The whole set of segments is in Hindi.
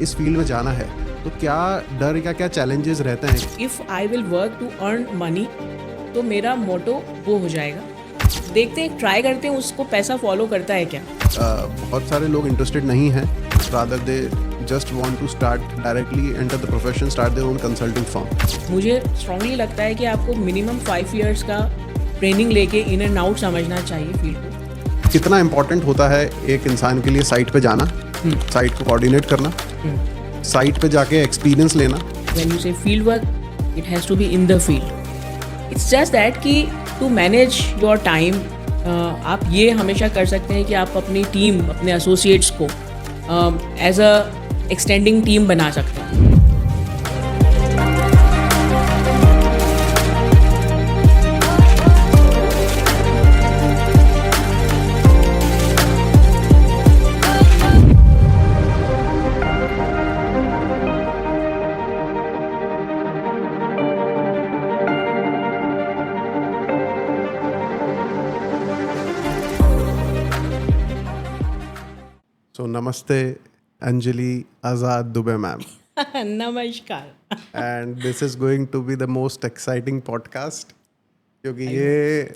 इस फील्ड में जाना है तो क्या डर या क्या चैलेंजेस रहते हैं? If I will work to earn money तो मेरा मोटो वो हो जाएगा। देखते हैं, ट्राई करते हैं उसको पैसा फॉलो करता है क्या। बहुत सारे लोग इंटरेस्टेड नहीं हैं, rather they just want to start directly enter the profession, start their own consulting firm. मुझे स्ट्रांगली लगता है कि आपको मिनिमम 5 इयर्स का ट्रेनिंग लेके इन एंड आउट समझना चाहिए फील्ड को। कितना इम्पोर्टेंट होता है एक इंसान के लिए साइट पे जाना, साइट को कोऑर्डिनेट करना, साइट पे जाके एक्सपीरियंस लेना। When you say field work, it has to be in the field. It's just that कि टू मैनेज योर टाइम आप ये हमेशा कर सकते हैं कि आप अपनी टीम, अपने एसोसिएट्स को एज अ एक्सटेंडिंग टीम बना सकते हैं। सो नमस्ते अंजलि आज़ाद दुबे मैम, नमस्कार। And this is going to be the most exciting podcast, क्योंकि ये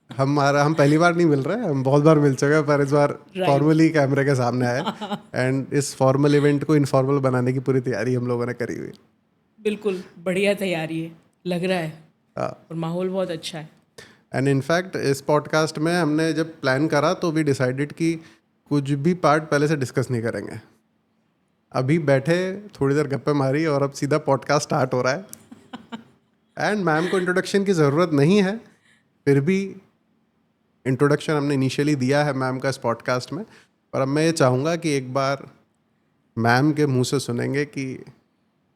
हम पहली बार नहीं मिल रहे हैं, हम बहुत बार मिल चुके हैं, पर इस बार Right. फॉर्मली कैमरे के सामने आए एंड इस फॉर्मल इवेंट को इनफॉर्मल बनाने की पूरी तैयारी हम लोगों ने करी हुई। बिल्कुल बढ़िया तैयारी है, लग रहा है, हाँ। और माहौल बहुत अच्छा है। एंड इनफैक्ट इस पॉडकास्ट में हमने जब प्लान करा तो वी डिसाइडेड कि कुछ भी पार्ट पहले से डिस्कस नहीं करेंगे। अभी बैठे थोड़ी देर गप्पे मारी और अब सीधा पॉडकास्ट स्टार्ट हो रहा है। एंड मैम को इंट्रोडक्शन की ज़रूरत नहीं है, फिर भी इंट्रोडक्शन हमने इनिशियली दिया है मैम का इस पॉडकास्ट में। पर अब मैं ये चाहूँगा कि एक बार मैम के मुंह से सुनेंगे कि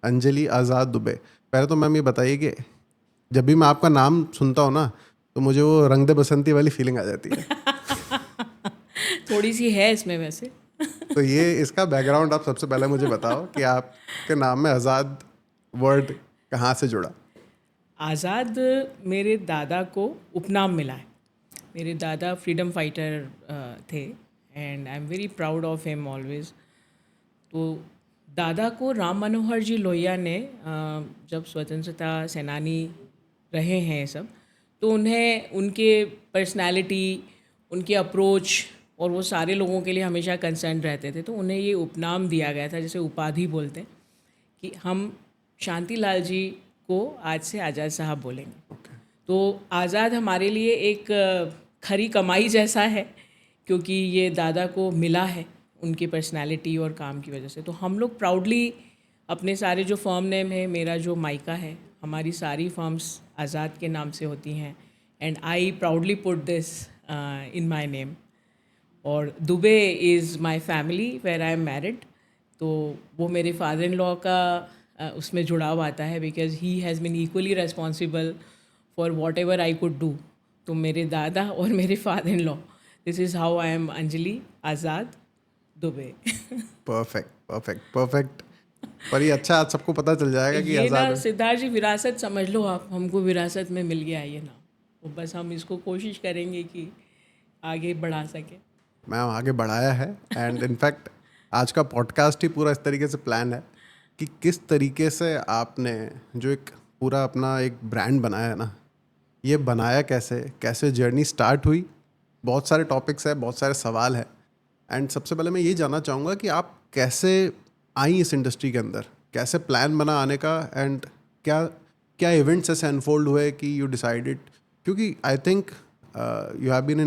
अंजलि आज़ाद दुबे। पहले तो मैम ये बताइए कि जब भी मैं आपका नाम सुनता हूँ ना तो मुझे वो रंग दे बसंती वाली फीलिंग आ जाती है। थोड़ी सी है इसमें वैसे। तो ये इसका बैकग्राउंड आप सबसे पहले मुझे बताओ कि आपके नाम में आज़ाद वर्ड कहाँ से जुड़ा? आज़ाद मेरे दादा को उपनाम मिला है। मेरे दादा फ्रीडम फाइटर थे and I am very proud of him always. तो दादा को राम मनोहर जी लोहिया ने जब स्वतंत्रता सेनानी रहे हैं सब, तो उन्हें उनके पर्सनालिटी, उनके अप्रोच और वो सारे लोगों के लिए हमेशा कंसर्न रहते थे, तो उन्हें ये उपनाम दिया गया था, जैसे उपाधि बोलते हैं कि हम शांतिलाल जी को आज से आज़ाद साहब बोलेंगे। तो आज़ाद हमारे लिए एक खरी कमाई जैसा है, क्योंकि ये दादा को मिला है उनकी पर्सनालिटी और काम की वजह से। तो हम लोग प्राउडली अपने सारे जो फर्म नेम है, मेरा जो मायका है, हमारी सारी फर्म्स आज़ाद के नाम से होती हैं and I proudly put this in my name. और Dubey is my family where I am married, तो वो मेरे फादर इन लॉ का उसमें जुड़ाव आता है, because he has been equally responsible for whatever I could do. तो मेरे दादा और मेरे father in law, this is how I am Anjali Azad Dubey. Perfect perfect perfect. पर ये अच्छा, आज सबको पता चल जाएगा कि ये आज़ाद ना है। सिद्धार्थ जी विरासत समझ लो आप, हमको विरासत में मिल गया ये नाम, तो बस हम इसको कोशिश करेंगे कि आगे बढ़ा सके। मैम आगे बढ़ाया है एंड इनफैक्ट आज का पॉडकास्ट ही पूरा इस तरीके से प्लान है कि किस तरीके से आपने जो एक पूरा अपना एक ब्रांड बनाया है ना, ये बनाया कैसे, कैसे जर्नी स्टार्ट हुई। बहुत सारे टॉपिक्स हैं, बहुत सारे सवाल हैं। एंड सबसे पहले मैं ये जानना चाहूँगा कि आप कैसे आई इस इंडस्ट्री के अंदर, कैसे प्लान बना आने का, एंड क्या क्या इवेंट्स ऐसे अनफोल्ड हुए कि यू डिसाइडेड, क्योंकि I think you have been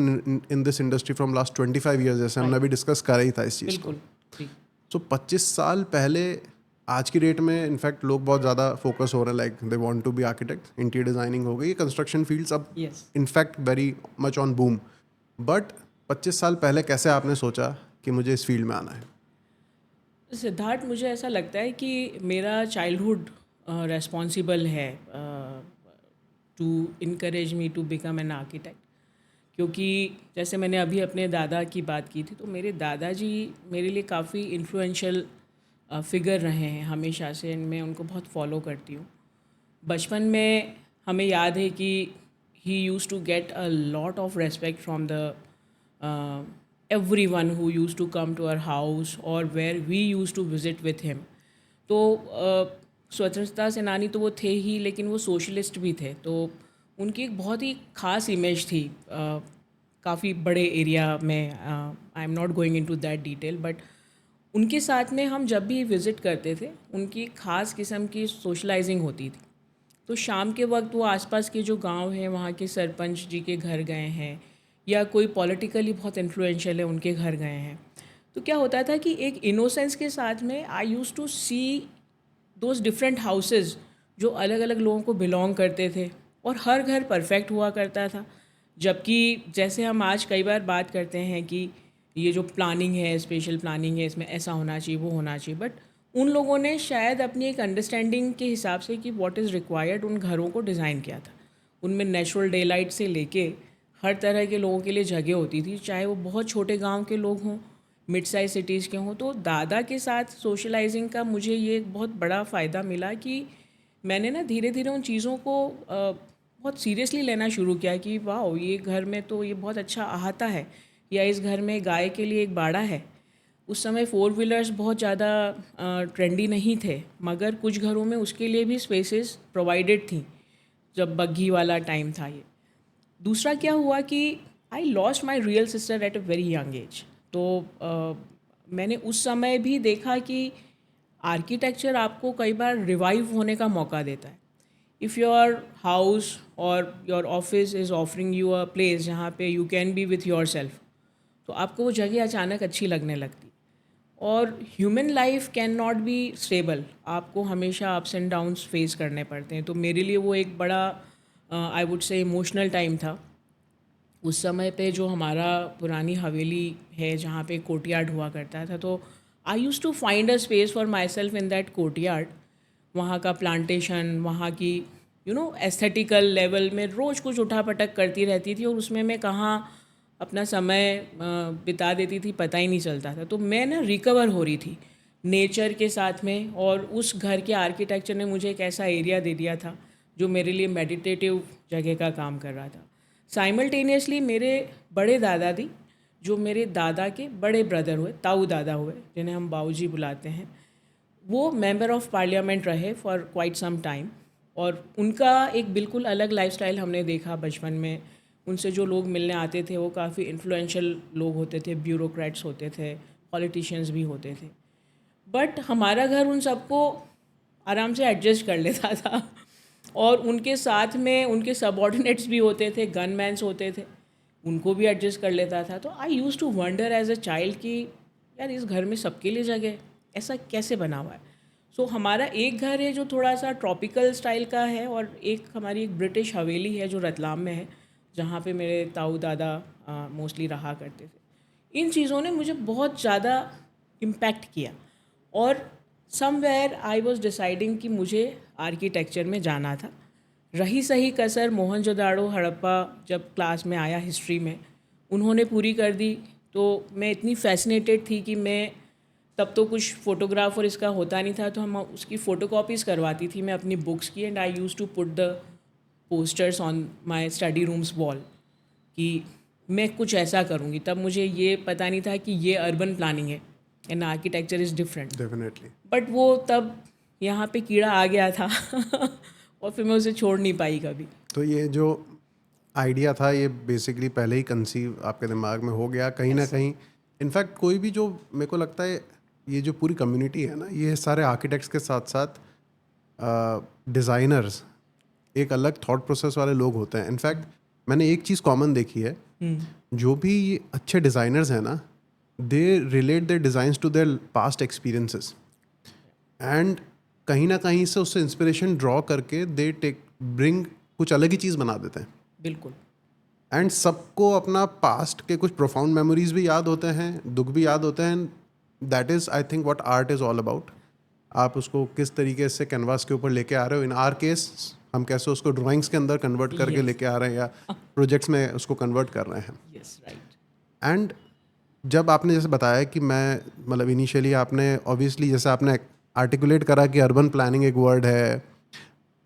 in this industry from last 25 years, जैसे हमने अभी डिस्कस करा ही था इस चीज़ को। बिल्कुल जी। सो 25 साल पहले आज की डेट में इनफैक्ट लोग बहुत ज़्यादा फोकस हो रहे हैं, like they want to be architect, interior designing हो गई, कंस्ट्रक्शन फील्ड्स अब yes. In fact very much on boom. But 25 साल पहले कैसे आपने सोचा कि मुझे इस फील्ड में आना है? सिद्धार्थ, मुझे ऐसा लगता है कि मेरा चाइल्डहुड रेस्पॉन्सिबल है to encourage me to become an architect, क्योंकि जैसे मैंने अभी अपने दादा की बात की थी, तो मेरे दादाजी मेरे लिए काफ़ी इन्फ्लुएंशियल फिगर रहे हैं हमेशा से, एंड मैं उनको बहुत फॉलो करती हूँ। बचपन में हमें याद है कि he used to get a lot of respect from the everyone who used to come to our house or where we used to visit with him. तो स्वतंत्रता सेनानी तो वो थे ही, लेकिन वो सोशलिस्ट भी थे, तो उनकी एक बहुत ही ख़ास इमेज थी काफ़ी बड़े एरिया में. आई am not going into that detail, but उनके साथ में हम जब भी विज़िट करते थे, उनकी एक ख़ास किस्म की सोशलाइजिंग होती थी. तो शाम के वक्त वो आसपास के जो गांव हैं वहाँ के सरपंच जी के घर गए हैं, या कोई पॉलिटिकली बहुत इन्फ्लुएंशियल है उनके घर गए हैं. तो क्या होता था कि एक इनोसेंस के साथ में I use to see those different houses जो अलग अलग लोगों को बिलोंग करते थे, और हर घर परफेक्ट हुआ करता था. जबकि जैसे हम आज कई बार बात करते हैं कि ये जो प्लानिंग है, स्पेशल प्लानिंग है, इसमें ऐसा होना चाहिए, वो होना चाहिए, बट उन लोगों ने शायद अपनी एक अंडरस्टैंडिंग के हिसाब से कि व्हाट इज़ रिक्वायर्ड उन घरों को डिज़ाइन किया था. उनमें नेचुरल डे लाइट से लेके हर तरह के लोगों के लिए जगह होती थी, चाहे वो बहुत छोटे गांव के लोग हों, मिड साइज सिटीज़ के हों. तो दादा के साथ सोशलाइजिंग का मुझे ये एक बहुत बड़ा फ़ायदा मिला कि मैंने ना धीरे धीरे उन चीज़ों को बहुत सीरियसली लेना शुरू किया कि वाह, ये घर में तो ये बहुत अच्छा अहाता है, या इस घर में गाय के लिए एक बाड़ा है. उस समय 4 व्हीलर्स बहुत ज़्यादा ट्रेंडी नहीं थे, मगर कुछ घरों में उसके लिए भी स्पेसेस प्रोवाइडेड थी जब बग्घी वाला टाइम था ये. दूसरा क्या हुआ कि I lost my real sister at a very young age. तो मैंने उस समय भी देखा कि आर्किटेक्चर आपको कई बार रिवाइव होने का मौका देता है. इफ़ योर हाउस और your office is offering you a place जहाँ पे you can be with your self, तो आपको वो जगह अचानक अच्छी लगने लगती. और human life can not be stable, आपको हमेशा अप्स एंड डाउन्स फेस करने पड़ते हैं. तो मेरे लिए वो एक बड़ा आई वुड से इमोशनल टाइम था. उस समय पे जो हमारा पुरानी हवेली है जहाँ पे कोर्टयार्ड हुआ करता था, तो I use to find a space for myself in that courtyard. वहाँ का प्लांटेशन, वहाँ की एस्थेटिकल लेवल में रोज़ कुछ उठापटक करती रहती थी, और उसमें मैं कहाँ अपना समय बिता देती थी पता ही नहीं चलता था. तो मैं ना रिकवर हो रही थी नेचर के साथ में, और उस घर के आर्किटेक्चर ने मुझे एक ऐसा एरिया दे दिया था जो मेरे लिए मेडिटेटिव जगह का काम कर रहा था. साइमल्टेनियसली मेरे बड़े दादाजी, जो मेरे दादा के बड़े ब्रदर हुए, ताऊ दादा हुए, जिन्हें हम बाऊजी बुलाते हैं, वो मेंबर ऑफ पार्लियामेंट रहे फॉर क्वाइट सम टाइम. और उनका एक बिल्कुल अलग लाइफस्टाइल हमने देखा बचपन में. उनसे जो लोग मिलने आते थे वो काफ़ी इन्फ्लुएंशियल लोग होते थे, ब्यूरोक्रेट्स होते थे, पॉलिटिशियंस भी होते थे. बट हमारा घर उन सबको आराम से एडजस्ट कर लेता था. और उनके साथ में उनके सबऑर्डिनेट्स भी होते थे, गनमैन्स होते थे, उनको भी एडजस्ट कर लेता था. तो I use to wonder as a child कि यार इस घर में सबके लिए जगह है, ऐसा कैसे बना हुआ है. सो हमारा एक घर है जो थोड़ा सा ट्रॉपिकल स्टाइल का है, और एक हमारी एक ब्रिटिश हवेली है जो रतलाम में है, जहाँ पे मेरे ताऊ दादा मोस्टली रहा करते थे. इन चीज़ों ने मुझे बहुत ज़्यादा इम्पैक्ट किया. और समवेयर आई वॉज डिसाइडिंग कि मुझे आर्किटेक्चर में जाना था. रही सही कसर मोहनजोदाड़ो हड़प्पा जब क्लास में आया हिस्ट्री में, उन्होंने पूरी कर दी. तो मैं इतनी फैसिनेटेड थी कि मैं तब तो कुछ फ़ोटोग्राफ और इसका होता नहीं था, तो हम उसकी फ़ोटोकॉपीज़ करवाती थी मैं अपनी बुक्स की. And I use to put the posters on my study rooms wall कि मैं कुछ ऐसा करूँगी. तब मुझे ये पता नहीं था कि ये अर्बन प्लानिंग है and architecture is different. Definitely. But वो तब यहाँ पे कीड़ा आ गया था और फिर मैं उसे छोड़ नहीं पाई कभी. तो ये जो आइडिया था ये बेसिकली पहले ही कंसीव आपके दिमाग में हो गया कहीं ना कहीं. इनफैक्ट कोई भी जो मेरे को लगता है ये जो पूरी कम्युनिटी है ना, ये सारे आर्किटेक्ट्स के साथ साथ डिज़ाइनर्स एक अलग थॉट प्रोसेस वाले लोग होते हैं. इनफैक्ट मैंने एक चीज़ कॉमन देखी है, जो भी अच्छे डिज़ाइनर्स हैं ना, they relate their designs to their past experiences, and कहीं ना कहीं से उससे इंस्पिरेशन ड्रॉ करके दे टेक ब्रिंग कुछ अलग ही चीज़ बना देते हैं. बिल्कुल. एंड सबको अपना पास्ट के कुछ प्रोफाउंड मेमोरीज भी याद होते हैं, दुख भी याद होते हैं. That is I think what art is all about. आप उसको किस तरीके से कैनवास के ऊपर लेके आ रहे हो. इन आर केस हम कैसे उसको ड्राइंग्स के अंदर कन्वर्ट करके लेके आ रहे हैं, या प्रोजेक्ट्स में उसको कन्वर्ट कर रहे हैं. Yes, right. एंड जब आपने जैसे बताया कि मैं मतलब इनिशियली आपने ऑब्वियसली जैसे आपने आर्टिकुलेट करा कि अर्बन प्लानिंग एक वर्ड है,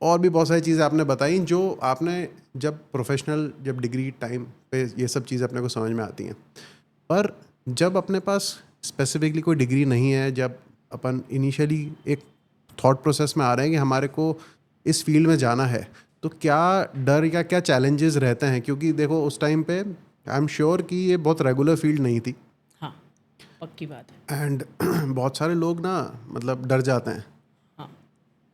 और भी बहुत सारी चीज़ें आपने बताई जो आपने जब प्रोफेशनल जब डिग्री टाइम पे ये सब चीज़ें अपने को समझ में आती हैं. पर जब अपने पास स्पेसिफिकली कोई डिग्री नहीं है, जब अपन इनिशियली एक थॉट प्रोसेस में आ रहे हैं कि हमारे को इस फील्ड में जाना है, तो क्या डर या क्या चैलेंजेस रहते हैं? क्योंकि देखो उस टाइम पे आई एम श्योर कि ये बहुत रेगुलर फील्ड नहीं थी, हाँ, पक्की बात है। एंड बहुत सारे लोग ना मतलब डर जाते हैं, हाँ,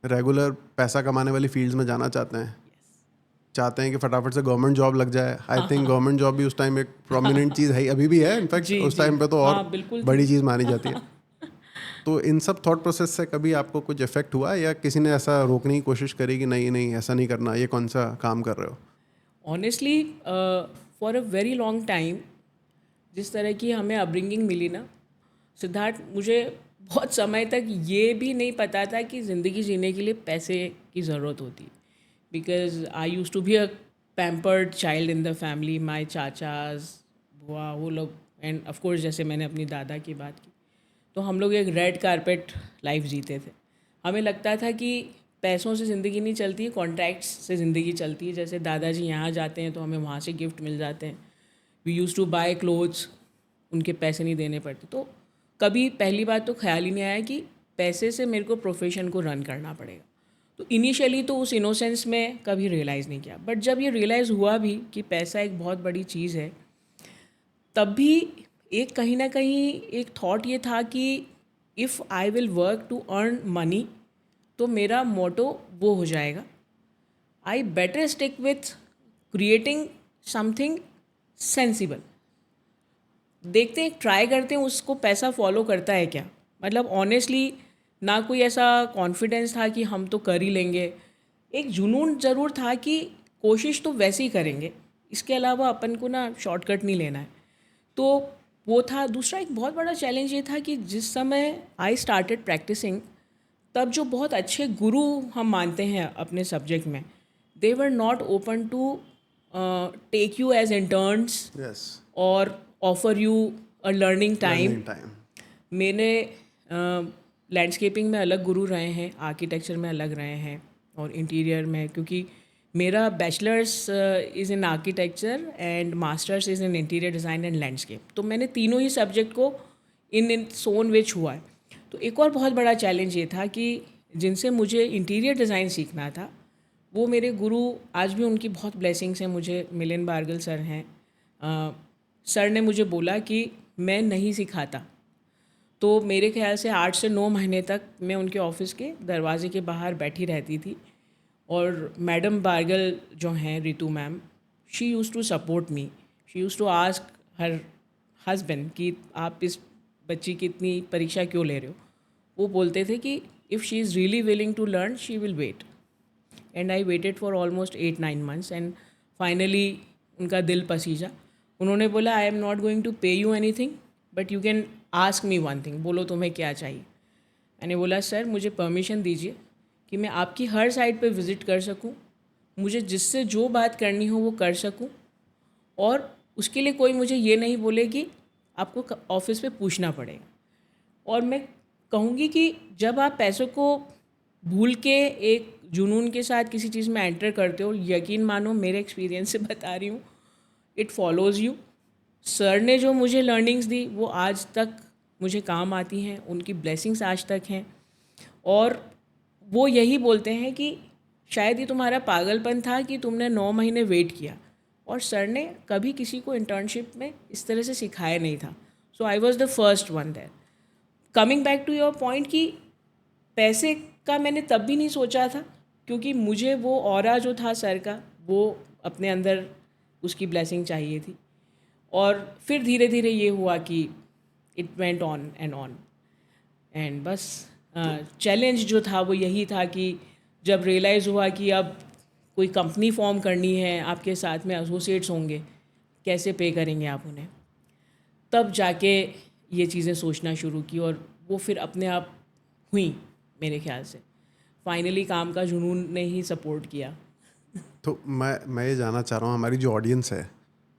रेगुलर पैसा कमाने वाली फील्ड्स में जाना चाहते हैं कि फटाफट से गवर्नमेंट जॉब लग जाए। आई थिंक गवर्नमेंट जॉब भी उस टाइम एक प्रोमिनेंट चीज़ है, अभी भी है इनफैक्ट, जी उस जी, टाइम पे तो और हाँ बिल्कुल बड़ी थी। चीज़ मानी जाती है। तो इन सब थॉट प्रोसेस से कभी आपको कुछ इफेक्ट हुआ, या किसी ने ऐसा रोकने की कोशिश करी कि नहीं नहीं ऐसा नहीं करना, ये कौन सा काम कर रहे हो? Honestly for a very long time जिस तरह की हमें अपब्रिंगिंग मिली ना सिद्धार्थ, मुझे बहुत समय तक ये भी नहीं पता था कि ज़िंदगी जीने के लिए पैसे की ज़रूरत होती है। Because I use to be a pampered child in the family, my चाचाज, बुआ, वो लोग, एंड ऑफ कोर्स जैसे मैंने अपनी दादा की बात की, तो हम लोग एक रेड कारपेट लाइफ जीते थे। हमें लगता था कि पैसों से ज़िंदगी नहीं चलती है, कॉन्ट्रैक्ट्स से ज़िंदगी चलती है। जैसे दादाजी यहाँ जाते हैं तो हमें वहाँ से गिफ्ट मिल जाते हैं। We use to buy clothes, उनके पैसे नहीं देने पड़ते। तो कभी पहली बात तो ख्याल ही नहीं आया कि पैसे से मेरे को प्रोफेशन को रन करना पड़ेगा। तो इनिशियली तो उस इनोसेंस में कभी रियलाइज़ नहीं किया, बट जब ये रियलाइज़ हुआ भी कि पैसा एक बहुत बड़ी चीज़ है, तब भी एक कहीं ना कहीं एक थॉट ये था कि if I will work to earn money, तो मेरा मोटो वो हो जाएगा, I better stick with creating something sensible. देखते हैं, ट्राई करते हैं उसको पैसा फॉलो करता है क्या। मतलब ऑनेस्टली ना कोई ऐसा कॉन्फिडेंस था कि हम तो कर ही लेंगे। एक जुनून ज़रूर था कि कोशिश तो वैसे ही करेंगे, इसके अलावा अपन को ना शॉर्टकट नहीं लेना है। तो वो था। दूसरा एक बहुत बड़ा चैलेंज ये था कि जिस समय आई स्टार्टेड प्रैक्टिसिंग, तब जो बहुत अच्छे गुरु हम मानते हैं अपने सब्जेक्ट में, they were not open to take you as interns yes, और offer you a learning time. Learning time. मैंने लैंडस्केपिंग में अलग गुरु रहे हैं, आर्किटेक्चर में अलग रहे हैं, और इंटीरियर में, क्योंकि मेरा bachelors is in architecture and masters is in interior design and landscape. तो मैंने तीनों ही सब्जेक्ट को इन सोन विच हुआ है। तो एक और बहुत बड़ा चैलेंज ये था कि जिनसे मुझे इंटीरियर डिज़ाइन सीखना था, वो मेरे गुरु आज भी उनकी बहुत ब्लेसिंग्स हैं मुझे। मिलिंद बारगल सर हैं। सर ने मुझे बोला कि मैं नहीं सिखाता, तो मेरे ख्याल से 8 से 9 महीने तक मैं उनके ऑफिस के दरवाजे के बाहर बैठी रहती थी। और मैडम बारगल जो हैं, Ritu ma'am, she use to support me. She use to ask her husband कि आप इस बच्ची की इतनी परीक्षा क्यों ले रहे हो। वो बोलते थे कि if she is really willing to learn, she will wait. And I waited for almost 8-9 months, and finally उनका दिल पसीजा। उन्होंने बोला, I am not going to pay you anything, but you can ask me one thing, बोलो तुम्हें क्या चाहिए। मैंने बोला, सर मुझे परमिशन दीजिए कि मैं आपकी हर साइट पे विज़िट कर सकूं, मुझे जिससे जो बात करनी हो वो कर सकूं, और उसके लिए कोई मुझे ये नहीं बोले कि आपको ऑफिस पे पूछना पड़ेगा। और मैं कहूँगी कि जब आप पैसों को भूल के एक जुनून के साथ किसी चीज़ में एंटर करते हो, यकीन मानो मेरे एक्सपीरियंस से बता रही हूँ, इट फॉलोज़ यू। सर ने जो मुझे लर्निंग्स दी वो आज तक मुझे काम आती हैं, उनकी ब्लेसिंग्स आज तक हैं। और वो यही बोलते हैं कि शायद ये तुम्हारा पागलपन था कि तुमने 9 महीने वेट किया, और सर ने कभी किसी को इंटर्नशिप में इस तरह से सिखाया नहीं था। So I was the first one there. Coming back to your point कि पैसे का मैंने तब भी नहीं सोचा था, क्योंकि मुझे वो ऑरा जो था सर का, वो अपने अंदर उसकी ब्लेसिंग चाहिए थी। और फिर धीरे धीरे ये हुआ कि it went on and on. And बस चैलेंज जो था वो यही था कि जब रियलाइज़ हुआ कि अब कोई कंपनी फॉर्म करनी है, आपके साथ में एसोसिएट्स होंगे, कैसे पे करेंगे आप उन्हें, तब जाके ये चीज़ें सोचना शुरू की, और वो फिर अपने आप हुई मेरे ख्याल से। फाइनली काम का जुनून ने ही सपोर्ट किया। तो मैं ये जानना चाह रहा हूँ, हमारी जो ऑडियंस है,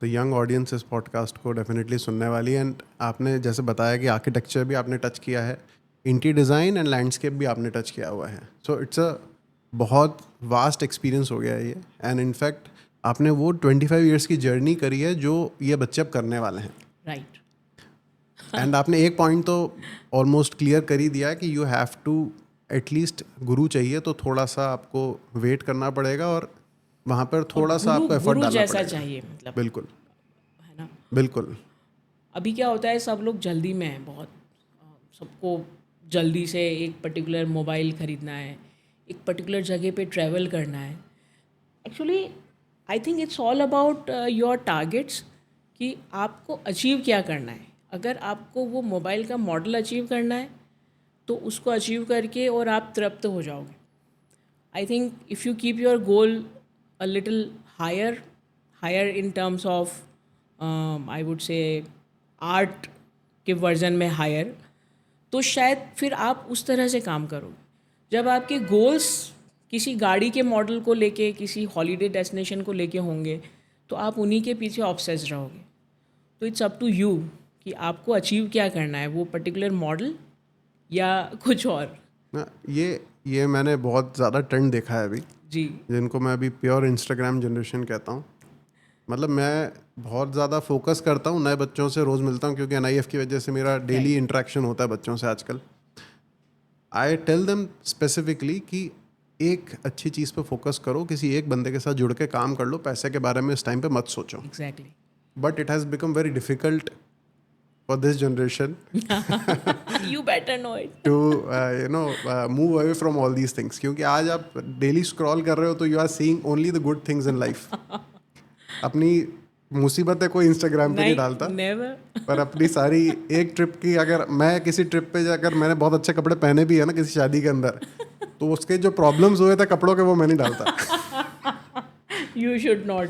तो यंग ऑडियंस इस पॉडकास्ट को डेफिनेटली सुनने वाली है। एंड आपने जैसे बताया कि आर्किटेक्चर भी आपने टच किया है, इंटीरियर डिज़ाइन एंड लैंडस्केप भी आपने टच किया हुआ है। सो इट्स अ बहुत वास्ट एक्सपीरियंस हो गया है ये। एंड इनफैक्ट आपने वो 25 ईयर्स की जर्नी करी है जो ये बच्चे अब करने वाले हैं। राइट। एंड आपने एक पॉइंट तो ऑलमोस्ट क्लियर कर ही दिया कि यू हैव टू एटलीस्ट गुरु चाहिए तो थोड़ा सा आपको वेट करना पड़ेगा और वहाँ पर थोड़ा सा आपको एफर्ट गुरु डालना जैसा पड़ेगा। चाहिए, मतलब, बिल्कुल है ना। बिल्कुल। अभी क्या होता है, सब लोग जल्दी में हैं बहुत। सबको जल्दी से एक पर्टिकुलर मोबाइल ख़रीदना है, एक पर्टिकुलर जगह पे ट्रैवल करना है। Actually I think it's all about your targets, कि आपको अचीव क्या करना है। अगर आपको वो मोबाइल का मॉडल अचीव करना है तो उसको अचीव करके और आप तृप्त हो जाओगे। I think if you keep your goal a little higher in terms of, I would say art के वर्जन में हायर, तो शायद फिर आप उस तरह से काम करोगे। जब आपके गोल्स किसी गाड़ी के मॉडल को लेके, किसी हॉलीडे डेस्टिनेशन को लेके होंगे, तो आप उन्हीं के पीछे ऑब्सेस्ड रहोगे। तो इट्स अप टू यू कि आपको अचीव क्या करना है, वो पर्टिकुलर मॉडल या कुछ और। ना ये मैंने बहुत ज़्यादा ट्रेंड देखा है अभी, जी जिनको मैं अभी प्योर इंस्टाग्राम जनरेशन कहता हूँ। मतलब मैं बहुत ज़्यादा फोकस करता हूँ, नए बच्चों से रोज़ मिलता हूँ क्योंकि NIF की वजह से मेरा डेली इंटरेक्शन होता है बच्चों से आजकल। आई टेल देम स्पेसिफिकली कि एक अच्छी चीज़ पे फोकस करो, किसी एक बंदे के साथ जुड़ के काम कर लो, पैसे के बारे में इस टाइम पे मत सोचो। Exactly. But it has become very difficult for this generation you better know it. To move away from all these things, क्योंकि आज आप डेली स्क्रॉल कर रहे हो तो you are seeing only the good things in life. अपनी मुसीबतें कोई इंस्टाग्राम पे नहीं डालता, नेवर। पर अपनी सारी एक ट्रिप की, अगर मैं किसी ट्रिप पे अगर मैंने बहुत अच्छे कपड़े पहने भी है ना किसी शादी के अंदर, तो उसके जो प्रॉब्लम्स हुए थे कपड़ों के वो मैं नहीं डालता। You should not.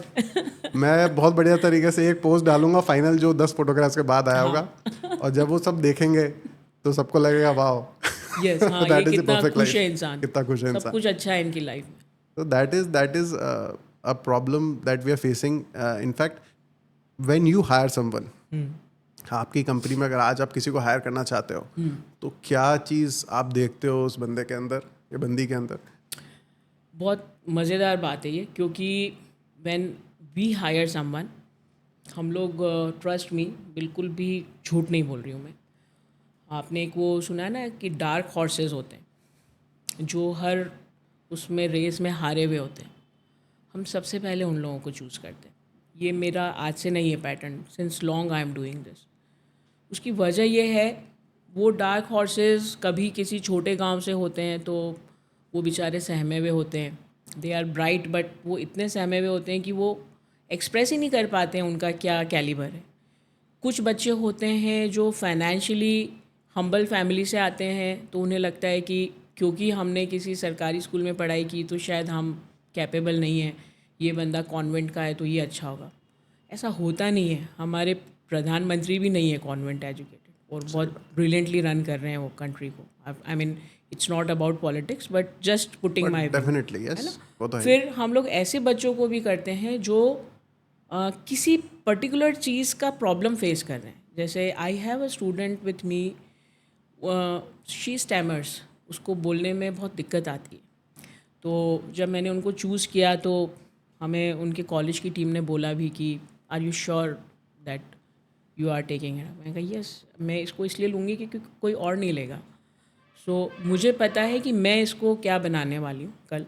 मैं बहुत बढ़िया तरीके से एक पोस्ट डालूंगा फाइनल जो 10 फोटोग्राफ्स के बाद आया होगा, और जब वो सब देखेंगे तो सबको लगेगा वाह। यस, हाँ, ये दैट इज द कितना परफेक्ट खुश है लाइफ, इंसान, कितना खुश है सब इंसान। कुछ अच्छा है इनकी लाइफ में। So that is a problem that we are facing. In fact, when you hire someone, आपकी कंपनी में अगर आज आप किसी को हायर करना चाहते हो, तो क्या चीज़ आप देखते हो उस बंदे के अंदर या बंदी के अंदर? बहुत मज़ेदार बात है ये, क्योंकि व्हेन वी हायर समवन, हम लोग, ट्रस्ट मी, बिल्कुल भी झूठ नहीं बोल रही हूँ मैं। आपने एक वो सुना है ना कि डार्क हॉर्सेस होते हैं जो हर उसमें रेस में हारे हुए होते हैं। हम सबसे पहले उन लोगों को चूज़ करते हैं। ये मेरा आज से नहीं है pattern, since long I am doing this. उसकी वजह ये है, वो डार्क हॉर्सेस कभी किसी छोटे गांव से होते हैं तो वो बेचारे सहमे हुए होते हैं। दे आर ब्राइट, बट वो इतने सहमे हुए होते हैं कि वो एक्सप्रेस ही नहीं कर पाते हैं उनका क्या कैलिबर है। कुछ बच्चे होते हैं जो फाइनेंशियली हम्बल फैमिली से आते हैं, तो उन्हें लगता है कि क्योंकि हमने किसी सरकारी स्कूल में पढ़ाई की तो शायद हम कैपेबल नहीं हैं, ये बंदा कॉन्वेंट का है तो ये अच्छा होगा। ऐसा होता नहीं है। हमारे प्रधानमंत्री भी नहीं है कॉन्वेंट एजुकेटेड और बहुत ब्रिलियंटली रन कर रहे हैं वो कंट्री को। I mean, it's not about politics but just putting my view, definitely है ना। यस, वो तो है। फिर हम लोग ऐसे बच्चों को भी करते हैं जो किसी पर्टिकुलर चीज़ का प्रॉब्लम फेस कर रहे हैं। जैसे I have a student with me, she stammers, उसको बोलने में बहुत दिक्कत आती है। तो जब मैंने उनको चूज़ किया तो हमें उनके कॉलेज की टीम ने बोला भी कि are you sure that you are taking it. मैंने कहा यस, मैं इसको इसलिए लूँगी क्योंकि कोई और नहीं लेगा। सो मुझे पता है कि मैं इसको क्या बनाने वाली हूँ कल।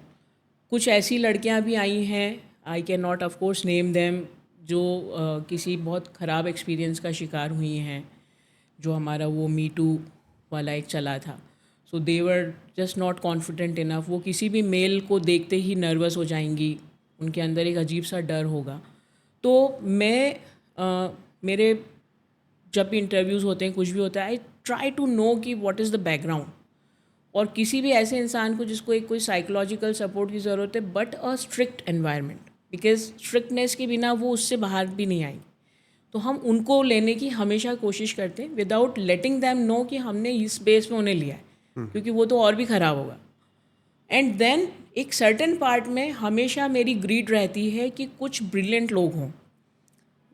कुछ ऐसी लड़कियाँ भी आई हैं, I can not of course name them, जो किसी बहुत ख़राब एक्सपीरियंस का शिकार हुई हैं, जो हमारा वो मी टू वाला एक चला था। So they were just not confident enough. वो किसी भी मेल को देखते ही नर्वस हो जाएंगी, उनके अंदर एक अजीब सा डर होगा। तो मैं मेरे जब भी इंटरव्यूज़ होते हैं, कुछ भी होता है, आई ट्राई टू नो कि व्हाट इज़ द बैकग्राउंड। और किसी भी ऐसे इंसान को जिसको एक कोई साइकोलॉजिकल सपोर्ट की ज़रूरत है, but a strict environment, because strictness के बिना वो उससे बाहर भी नहीं आएंगे। तो हम उनको लेने की हमेशा कोशिश करते हैं विदाउट लेटिंग दैम नो कि हमने इस बेस में उन्हें लिया है, क्योंकि वो तो और भी ख़राब होगा। एंड देन एक सर्टेन पार्ट में हमेशा मेरी ग्रीड रहती है कि कुछ ब्रिलियंट लोग हों,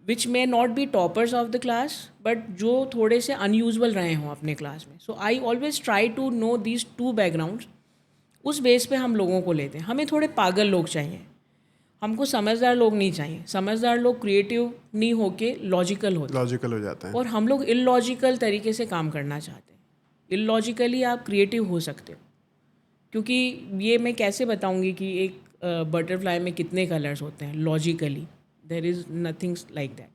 which may not be toppers of the class, but जो थोड़े से अनयूजुअल रहे हों अपने क्लास में। So I always try to know these two backgrounds. उस बेस पे हम लोगों को लेते हैं। हमें थोड़े पागल लोग चाहिए, हमको समझदार लोग नहीं चाहिए. समझदार लोग क्रिएटिव नहीं होके लॉजिकल होते हैं, लॉजिकल हो जाता है. और हम लोग इलॉजिकल तरीके से काम करना चाहते हैं. इलॉजिकली आप क्रिएटिव हो सकते हो, क्योंकि ये मैं कैसे बताऊंगी कि एक बटरफ्लाई में कितने कलर्स होते हैं. Logically there is nothing like that.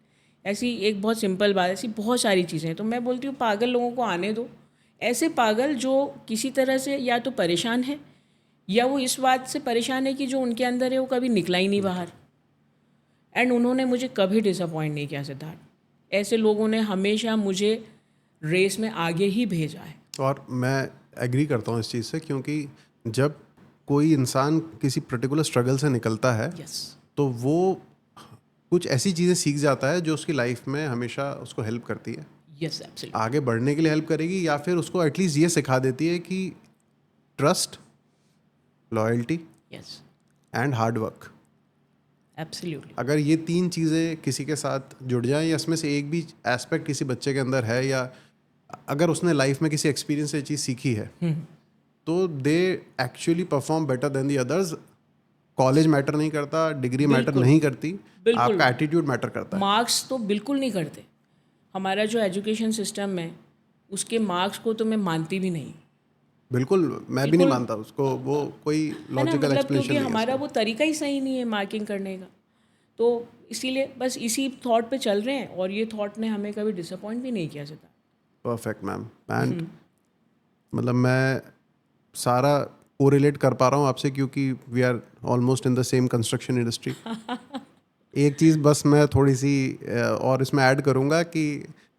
ऐसी एक बहुत सिंपल बात, ऐसी बहुत सारी चीज़ें हैं. तो मैं बोलती हूँ पागल लोगों को आने दो. ऐसे पागल जो किसी तरह से या तो परेशान है, या वो इस बात से परेशान है कि जो उनके अंदर है वो कभी निकला ही नहीं बाहर. एंड उन्होंने मुझे कभी डिसअपॉइंट नहीं किया सिद्धार्थ. ऐसे लोगों ने हमेशा मुझे रेस में आगे ही भेजा है. और मैं एग्री करता हूँ इस चीज़ से, क्योंकि जब कोई इंसान किसी पर्टिकुलर स्ट्रगल से निकलता है यस, तो वो कुछ ऐसी चीज़ें सीख जाता है जो उसकी लाइफ में हमेशा उसको हेल्प करती है, यस, एब्सोल्युटली. आगे बढ़ने के लिए हेल्प करेगी, या फिर उसको एटलीस्ट ये सिखा देती है कि trust, loyalty yes, and hard work. Absolutely. अगर ये 3 चीज़ें किसी के साथ जुड़ जाएं, या इसमें से एक भी एस्पेक्ट किसी बच्चे के अंदर है, या अगर उसने लाइफ में किसी एक्सपीरियंस से चीज़ सीखी है, तो they actually perform better than the others. College matter नहीं करता, डिग्री मैटर नहीं करती, बिल्कुल. आपका एटीट्यूड मैटर करता है. मार्क्स तो बिल्कुल नहीं करते. हमारा जो एजुकेशन सिस्टम है उसके मार्क्स को तो मैं मानती भी नहीं. बिल्कुल, मैं भी नहीं मानता उसको. वो कोई है ना, लॉजिकल मतलब एक्सप्लेनेशन क्योंकि नहीं है. हमारा वो तरीका ही सही नहीं है मार्किंग करने का. तो इसीलिए बस इसी थॉट पे चल रहे हैं, और ये थॉट ने हमें कभी डिसअपॉइंट भी नहीं किया सिद्धार्थ. Perfect ma'am. एंड मतलब मैं सारा कोरिलेट कर पा रहा हूँ आपसे, क्योंकि we are almost in the same construction industry. एक चीज़ बस मैं थोड़ी सी और इसमें ऐड करूँगा कि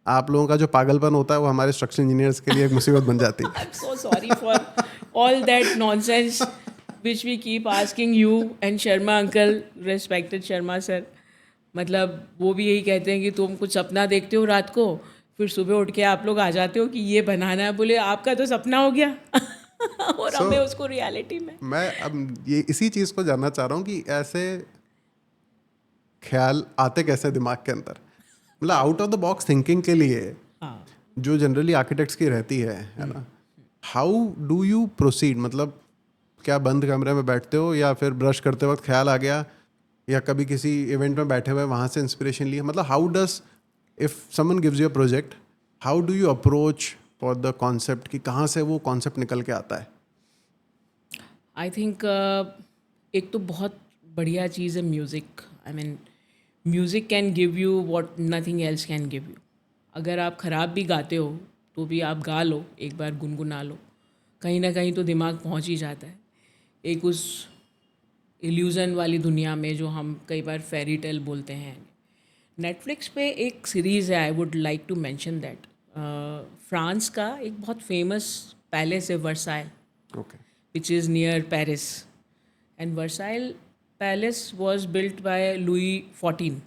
आप लोगों का जो पागलपन होता है वो हमारे स्ट्रक्चर इंजीनियर्स के लिए एक मुसीबत बन जाती है. I'm so sorry for all that nonsense which we keep asking you and Sharma uncle, respected Sharma sir. मतलब वो भी यही कहते हैं कि तुम कुछ सपना देखते हो रात को, फिर सुबह उठ के आप लोग आ जाते हो कि ये बनाना है. बोले आपका तो सपना हो गया और हमें उसको रियलिटी में. मैं अब ये इसी चीज़ को जानना चाह रहा हूँ कि ऐसे ख्याल आते कैसे दिमाग के अंदर, मतलब out of the box thinking के लिए, हाँ, जो जनरली आर्किटेक्ट्स की रहती है ना. How do you proceed? मतलब क्या बंद कमरे में बैठते हो, या फिर ब्रश करते वक्त ख्याल आ गया, या कभी किसी इवेंट में बैठे हुए वहाँ से इंस्पिरेशन ली? मतलब how does, if someone gives you a project, how do you approach for the concept, कि कहाँ से वो कॉन्सेप्ट निकल के आता है? आई थिंक एक तो बहुत बढ़िया चीज़ है music. I mean music can give you what nothing else can give you. अगर आप ख़राब भी गाते हो तो भी आप गा लो, एक बार गुनगुना लो, कहीं ना कहीं तो दिमाग पहुंच ही जाता है एक उस इल्यूज़न वाली दुनिया में जो हम कई बार फेरी टेल बोलते हैं. नेटफ्लिक्स पे एक सीरीज़ है, I would like to mention that. France का एक बहुत फेमस पैलेस है Versailles, okay. which is near Paris. And Versailles Palace was built by Louis XIV.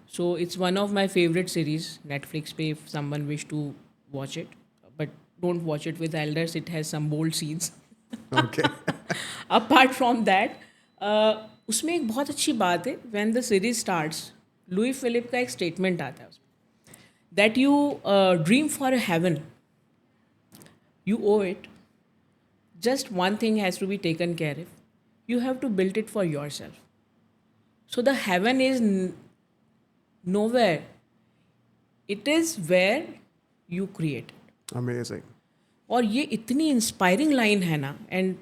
So it's one of my favorite series. Netflix पे if someone wish to watch it, but don't watch it with elders. It has some bold scenes. Okay. Apart from that, उसमें एक बहुत अच्छी बात है. When the series starts, Louis Philippe का एक स्टेटमेंट आता है उसमें, that you dream for a heaven, you owe it. Just one thing has to be taken care of. You have to build it for yourself. So the heaven is nowhere. It is where you create it. Amazing. और ये इतनी इंस्पायरिंग लाइन है ना. एंड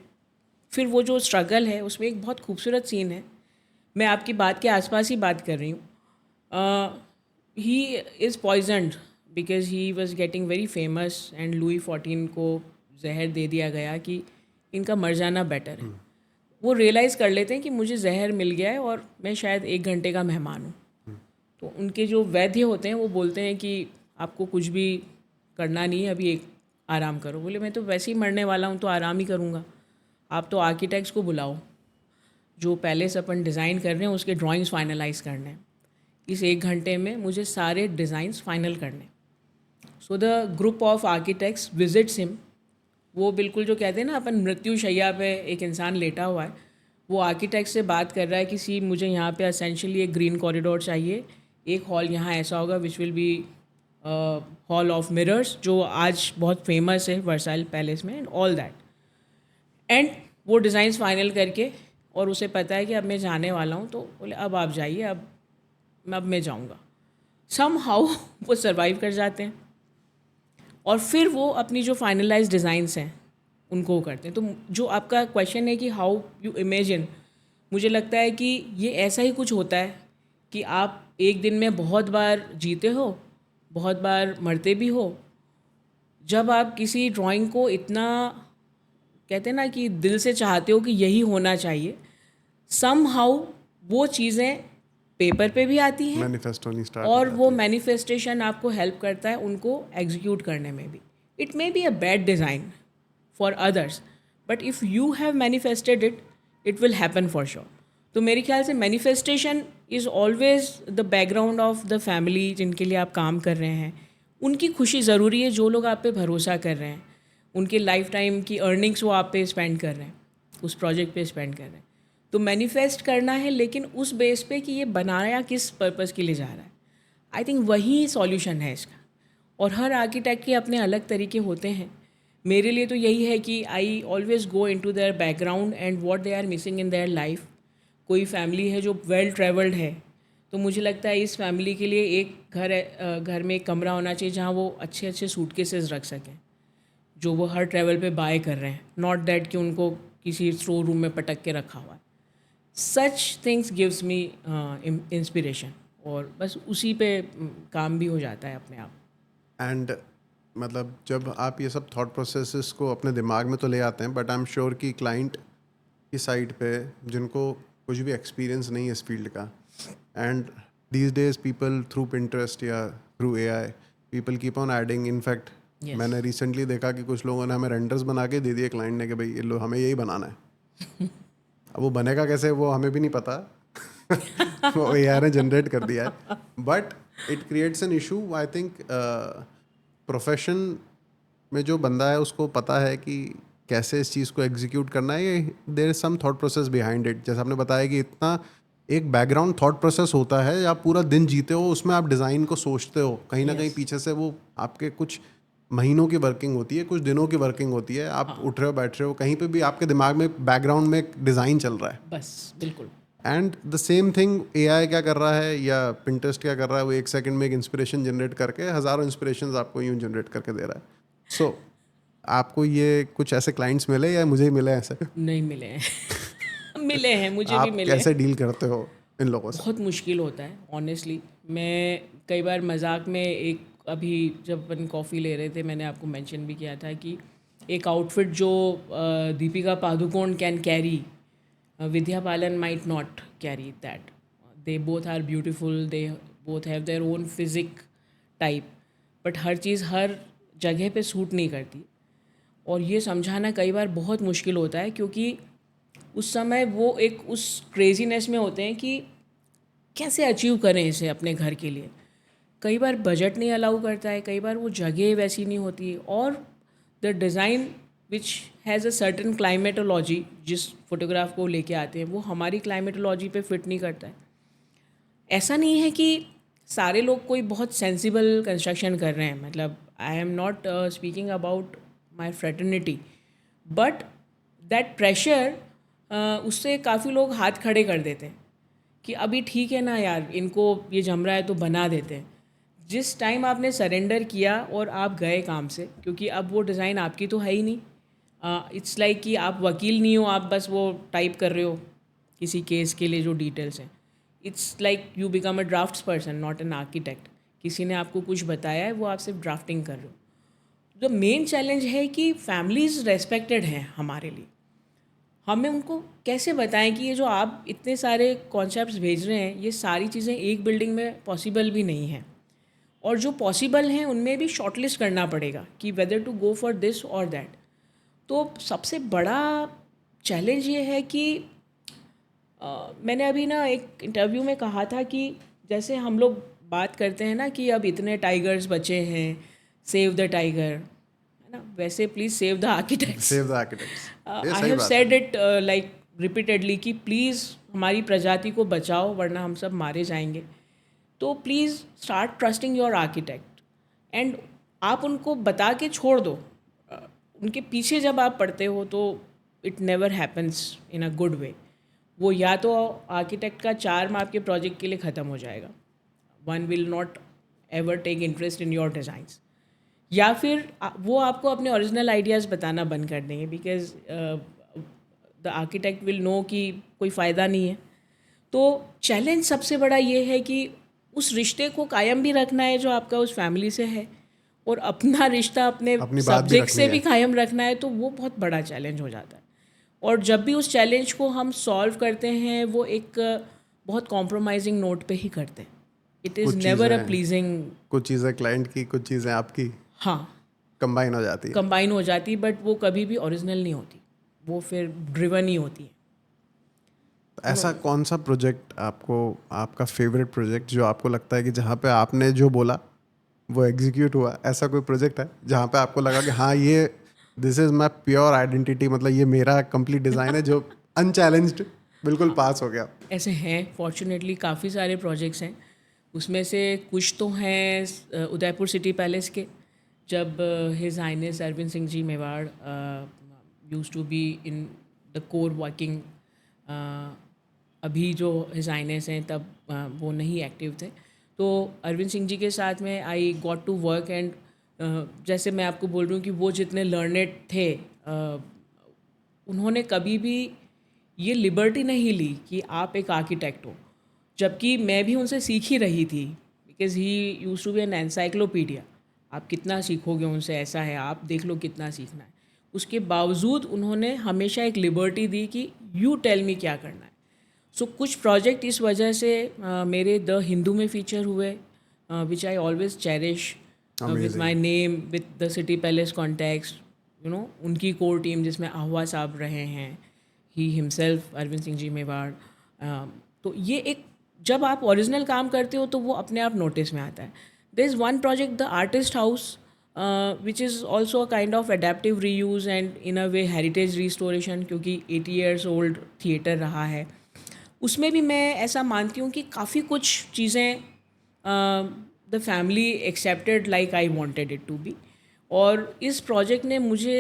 फिर वो जो स्ट्रगल है उसमें एक बहुत खूबसूरत सीन है. मैं आपकी बात के आसपास ही बात कर रही हूँ. He is poisoned because he was getting very famous, and Louis 14 को जहर दे दिया गया कि इनका मर जाना बेटर है. वो रियलाइज़ कर लेते हैं कि मुझे जहर मिल गया है और मैं शायद 1 घंटे का मेहमान हूँ. तो उनके जो वैद्य होते हैं वो बोलते हैं कि आपको कुछ भी करना नहीं है, अभी एक आराम करो. बोले मैं तो वैसे ही मरने वाला हूँ तो आराम ही करूँगा. आप तो आर्किटेक्ट्स को बुलाओ, जो पैलेस अपन डिज़ाइन कर रहे हैं उसके ड्राइंग्स फाइनलाइज करने हैं. इस 1 घंटे में मुझे सारे डिज़ाइंस फाइनल करने. So the group of architects visits him. वो बिल्कुल जो कहते हैं ना अपन मृत्यु शैया पे एक इंसान लेटा हुआ है, वो आर्किटेक्ट से बात कर रहा है कि सी मुझे यहाँ पे असेंशली एक ग्रीन कॉरिडोर चाहिए, एक हॉल यहाँ ऐसा होगा which will be hall of mirrors, जो आज बहुत फेमस है वर्साइल पैलेस में, एंड ऑल दैट. एंड वो डिज़ाइंस फाइनल करके और उसे पता है कि अब मैं जाने वाला हूँ, तो बोले अब आप जाइए, अब मैं जाऊँगा। समहाउ वो सर्वाइव कर जाते हैं और फिर वो अपनी जो फाइनलाइज डिज़ाइंस हैं उनको वो करते हैं। तो जो आपका क्वेश्चन है कि हाउ यू इमेजिन, मुझे लगता है कि ये ऐसा ही कुछ होता है कि आप एक दिन में बहुत बार जीते हो, बहुत बार मरते भी हो। जब आप किसी ड्राइंग को इतना कहते हैं ना कि दिल से चाहते हो कि यही होना चाहिए, समहाउ वो चीज़ें पेपर पे भी आती हैं मैनिफेस्ट होनी स्टार्ट हो और वो जाती है। मैनिफेस्टेशन आपको हेल्प करता है उनको एग्जीक्यूट करने में भी। It may be a bad design for others, but if you have manifested it, it will happen for sure. तो मेरे ख्याल से manifestation is always the background of the family जिनके लिए आप काम कर रहे हैं। उनकी खुशी ज़रूरी है, जो लोग आप पे भरोसा कर रहे हैं, उनके लाइफ टाइम की अर्निंग्स वो आप पे स्पेंड कर रहे हैं, उस प्रोजेक्ट पे स्पेंड कर रहे हैं। तो मैनिफेस्ट करना है, लेकिन उस बेस पे कि ये बनाया किस पर्पज़ के लिए जा रहा है। आई थिंक वही सॉल्यूशन है इसका। और हर आर्किटेक्ट के अपने अलग तरीके होते हैं। मेरे लिए तो यही है कि I always go into their background and what they are missing in their life. कोई फैमिली है जो वेल ट्रेवल्ड है, तो मुझे लगता है इस फैमिली के लिए एक घर में एक कमरा होना चाहिए जहाँ वो अच्छे अच्छे सूटकेसेस रख सकें जो वो हर ट्रैवल पे बाय कर रहे हैं, नॉट दैट कि उनको किसी स्टोर रूम में पटक के रखा हुआ है। Such things gives me inspiration, और बस उसी पे काम भी हो जाता है अपने आप। एंड मतलब जब आप ये सब थॉट प्रोसेसेस को अपने दिमाग में तो ले आते हैं, बट आई एम श्योर कि क्लाइंट की साइड पे जिनको कुछ भी एक्सपीरियंस नहीं है इस फील्ड का, and these days people through Pinterest या through AI people keep on adding. In fact Yes. मैंने रिसेंटली देखा कि कुछ लोगों ने हमें रेंडर्स बना के दे दिए क्लाइंट ने कि भाई ये लो हमें यही बनाना है। अब वो बनेगा कैसे वो हमें भी नहीं पता। वो एआई ने जनरेट कर दिया है, but it creates an issue. I think profession में जो बंदा है उसको पता है कि कैसे इस चीज़ को एग्जीक्यूट करना है। ये there is some thought process behind it. जैसे आपने बताया कि इतना एक बैकग्राउंड थॉट प्रोसेस होता है, आप पूरा दिन जीते हो उसमें, आप डिज़ाइन को सोचते हो, कहीं ना कहीं पीछे से वो आपके कुछ महीनों की वर्किंग होती है, कुछ दिनों की वर्किंग होती है। आप उठ रहे हो, बैठ रहे हो, कहीं पे भी आपके दिमाग में बैकग्राउंड में एक डिज़ाइन चल रहा है। बस बिल्कुल। And the same thing AI क्या कर रहा है या पिंटरेस्ट क्या कर रहा है, वो एक सेकंड में एक इंस्पिरेशन जनरेट करके हज़ारों इंस्पिरेशंस आपको यूं जनरेट करके दे रहा है। सो आपको ये कुछ ऐसे क्लाइंट्स मिले या मुझे ही मिले ऐसे? नहीं मिले हैं। मिले हैं, मुझे भी आप मिले हैं। कैसे डील करते हो इन लोगों से? बहुत मुश्किल होता है ऑनेस्टली। मैं कई बार मजाक में, एक अभी जब अपन कॉफ़ी ले रहे थे मैंने आपको मेंशन भी किया था कि एक आउटफिट जो Deepika Padukone can carry, Vidya Balan might not carry that. They both are beautiful, they both have their own physique type, but हर चीज़ हर जगह पे सूट नहीं करती। और ये समझाना कई बार बहुत मुश्किल होता है, क्योंकि उस समय वो एक उस क्रेजीनेस में होते हैं कि कैसे अचीव करें इसे अपने घर के लिए। कई बार बजट नहीं अलाउ करता है, कई बार वो जगह वैसी नहीं होती, और the design which has a certain climatology, जिस फोटोग्राफ को लेके आते हैं वो हमारी क्लाइमेटोलॉजी पे फिट नहीं करता है। ऐसा नहीं है कि सारे लोग कोई बहुत सेंसिबल कंस्ट्रक्शन कर रहे हैं, मतलब आई am not speaking about my fraternity, but that pressure, उससे काफ़ी लोग हाथ खड़े कर देते हैं कि अभी ठीक है ना यार, इनको ये जम रहा है तो बना देते हैं। जिस टाइम आपने सरेंडर किया और आप गए काम से, क्योंकि अब वो डिज़ाइन आपकी तो है ही नहीं। इट्स लाइक कि आप वकील नहीं हो, आप बस वो टाइप कर रहे हो किसी केस के लिए जो डिटेल्स हैं। It's like you become a drafts person, not an architect. किसी ने आपको कुछ बताया है, वो आप सिर्फ ड्राफ्टिंग कर रहे हो। द मेन चैलेंज है कि फैमिलीज़ रेस्पेक्टेड हैं हमारे लिए। हमें उनको कैसे बताएं कि ये जो आप इतने सारे कॉन्सेप्ट्स भेज रहे हैं, ये सारी चीज़ें एक बिल्डिंग में पॉसिबल भी नहीं हैं, और जो पॉसिबल हैं उनमें भी शॉर्टलिस्ट करना पड़ेगा कि whether to go for this और दैट। तो सबसे बड़ा चैलेंज ये है कि मैंने अभी ना एक इंटरव्यू में कहा था कि जैसे हम लोग बात करते हैं ना कि अब इतने टाइगर्स बचे हैं, सेव द टाइगर, है ना, वैसे please save the architects. Save the architects. ये आई सही हैव बात सेड है। इट लाइक रिपीटेडली कि प्लीज़ हमारी प्रजाति को बचाओ वरना हम सब मारे जाएंगे। तो please start trusting your architect, and आप उनको बता के छोड़ दो। उनके पीछे जब आप पढ़ते हो तो it never happens in a good way. वो या तो आर्किटेक्ट का चार्म आपके प्रोजेक्ट के लिए ख़त्म हो जाएगा, one will not ever take interest in your designs, या फिर वो आपको अपने ओरिजिनल आइडियाज़ बताना बंद कर देंगे, because the architect will know कि कोई फ़ायदा नहीं है। तो चैलेंज सबसे बड़ा ये है कि उस रिश्ते को कायम भी रखना है जो आपका उस फैमिली से है, और अपना रिश्ता अपने अपनी बात भी सब्जेक्ट से रखनी भी है। कायम रखना है, तो वो बहुत बड़ा चैलेंज हो जाता है। और जब भी उस चैलेंज को हम सॉल्व करते हैं, वो एक बहुत कॉम्प्रोमाइजिंग नोट पे ही करते हैं। इट इज़ कुछ नेवर अ चीज़ें प्लीजिंग, कुछ चीज़ें क्लाइंट की, कुछ चीज़ें आपकी हाँ, कंबाइन हो जाती है। कंबाइन हो जाती, बट वो कभी भी ओरिजिनल नहीं होती, वो फिर ड्रिवन ही होती है। ऐसा कौन सा प्रोजेक्ट आपको, आपका फेवरेट प्रोजेक्ट जो आपको लगता है कि जहाँ पे आपने जो बोला वो एग्जीक्यूट हुआ, ऐसा कोई प्रोजेक्ट है जहाँ पे आपको लगा कि हाँ ये this is my pure identity, मतलब ये मेरा कंप्लीट डिज़ाइन है जो अनचैलेंज्ड बिल्कुल पास हो गया? ऐसे हैं फॉर्चुनेटली काफ़ी सारे प्रोजेक्ट्स हैं। उसमें से कुछ तो हैं उदयपुर सिटी पैलेस के, जब his highness Arvind Singh ji Mewar used to be in the core working. अभी जो हिज हाइनेस हैं तब वो नहीं एक्टिव थे, तो अरविंद सिंह जी के साथ में I got to work, and जैसे मैं आपको बोल रही हूँ कि वो जितने लर्नेड थे, उन्होंने कभी भी ये लिबर्टी नहीं ली कि आप एक आर्किटेक्ट हो, जबकि मैं भी उनसे सीख ही रही थी, because he use to be an encyclopedia. आप कितना सीखोगे उनसे, ऐसा है, आप देख लो कितना सीखना है। उसके बावजूद उन्होंने हमेशा एक लिबर्टी दी कि यू टेल मी क्या करना है। सो कुछ प्रोजेक्ट इस वजह से मेरे द हिंदू में फीचर हुए, which I always cherish with my name, with the city palace context, you know, उनकी कोर टीम जिसमें आहवा साहब रहे हैं, ही हिमसेल्फ अरविंद सिंह जी मेवाड़। तो ये एक, जब आप ओरिजिनल काम करते हो तो वो अपने आप नोटिस में आता है। There is one project the artist house, which is also a kind of adaptive reuse and in a way heritage restoration, क्योंकि 80 ईयर्स ओल्ड थिएटर रहा है। उसमें भी मैं ऐसा मानती हूँ कि काफ़ी कुछ चीज़ें the family accepted like I wanted it to be, और इस प्रोजेक्ट ने मुझे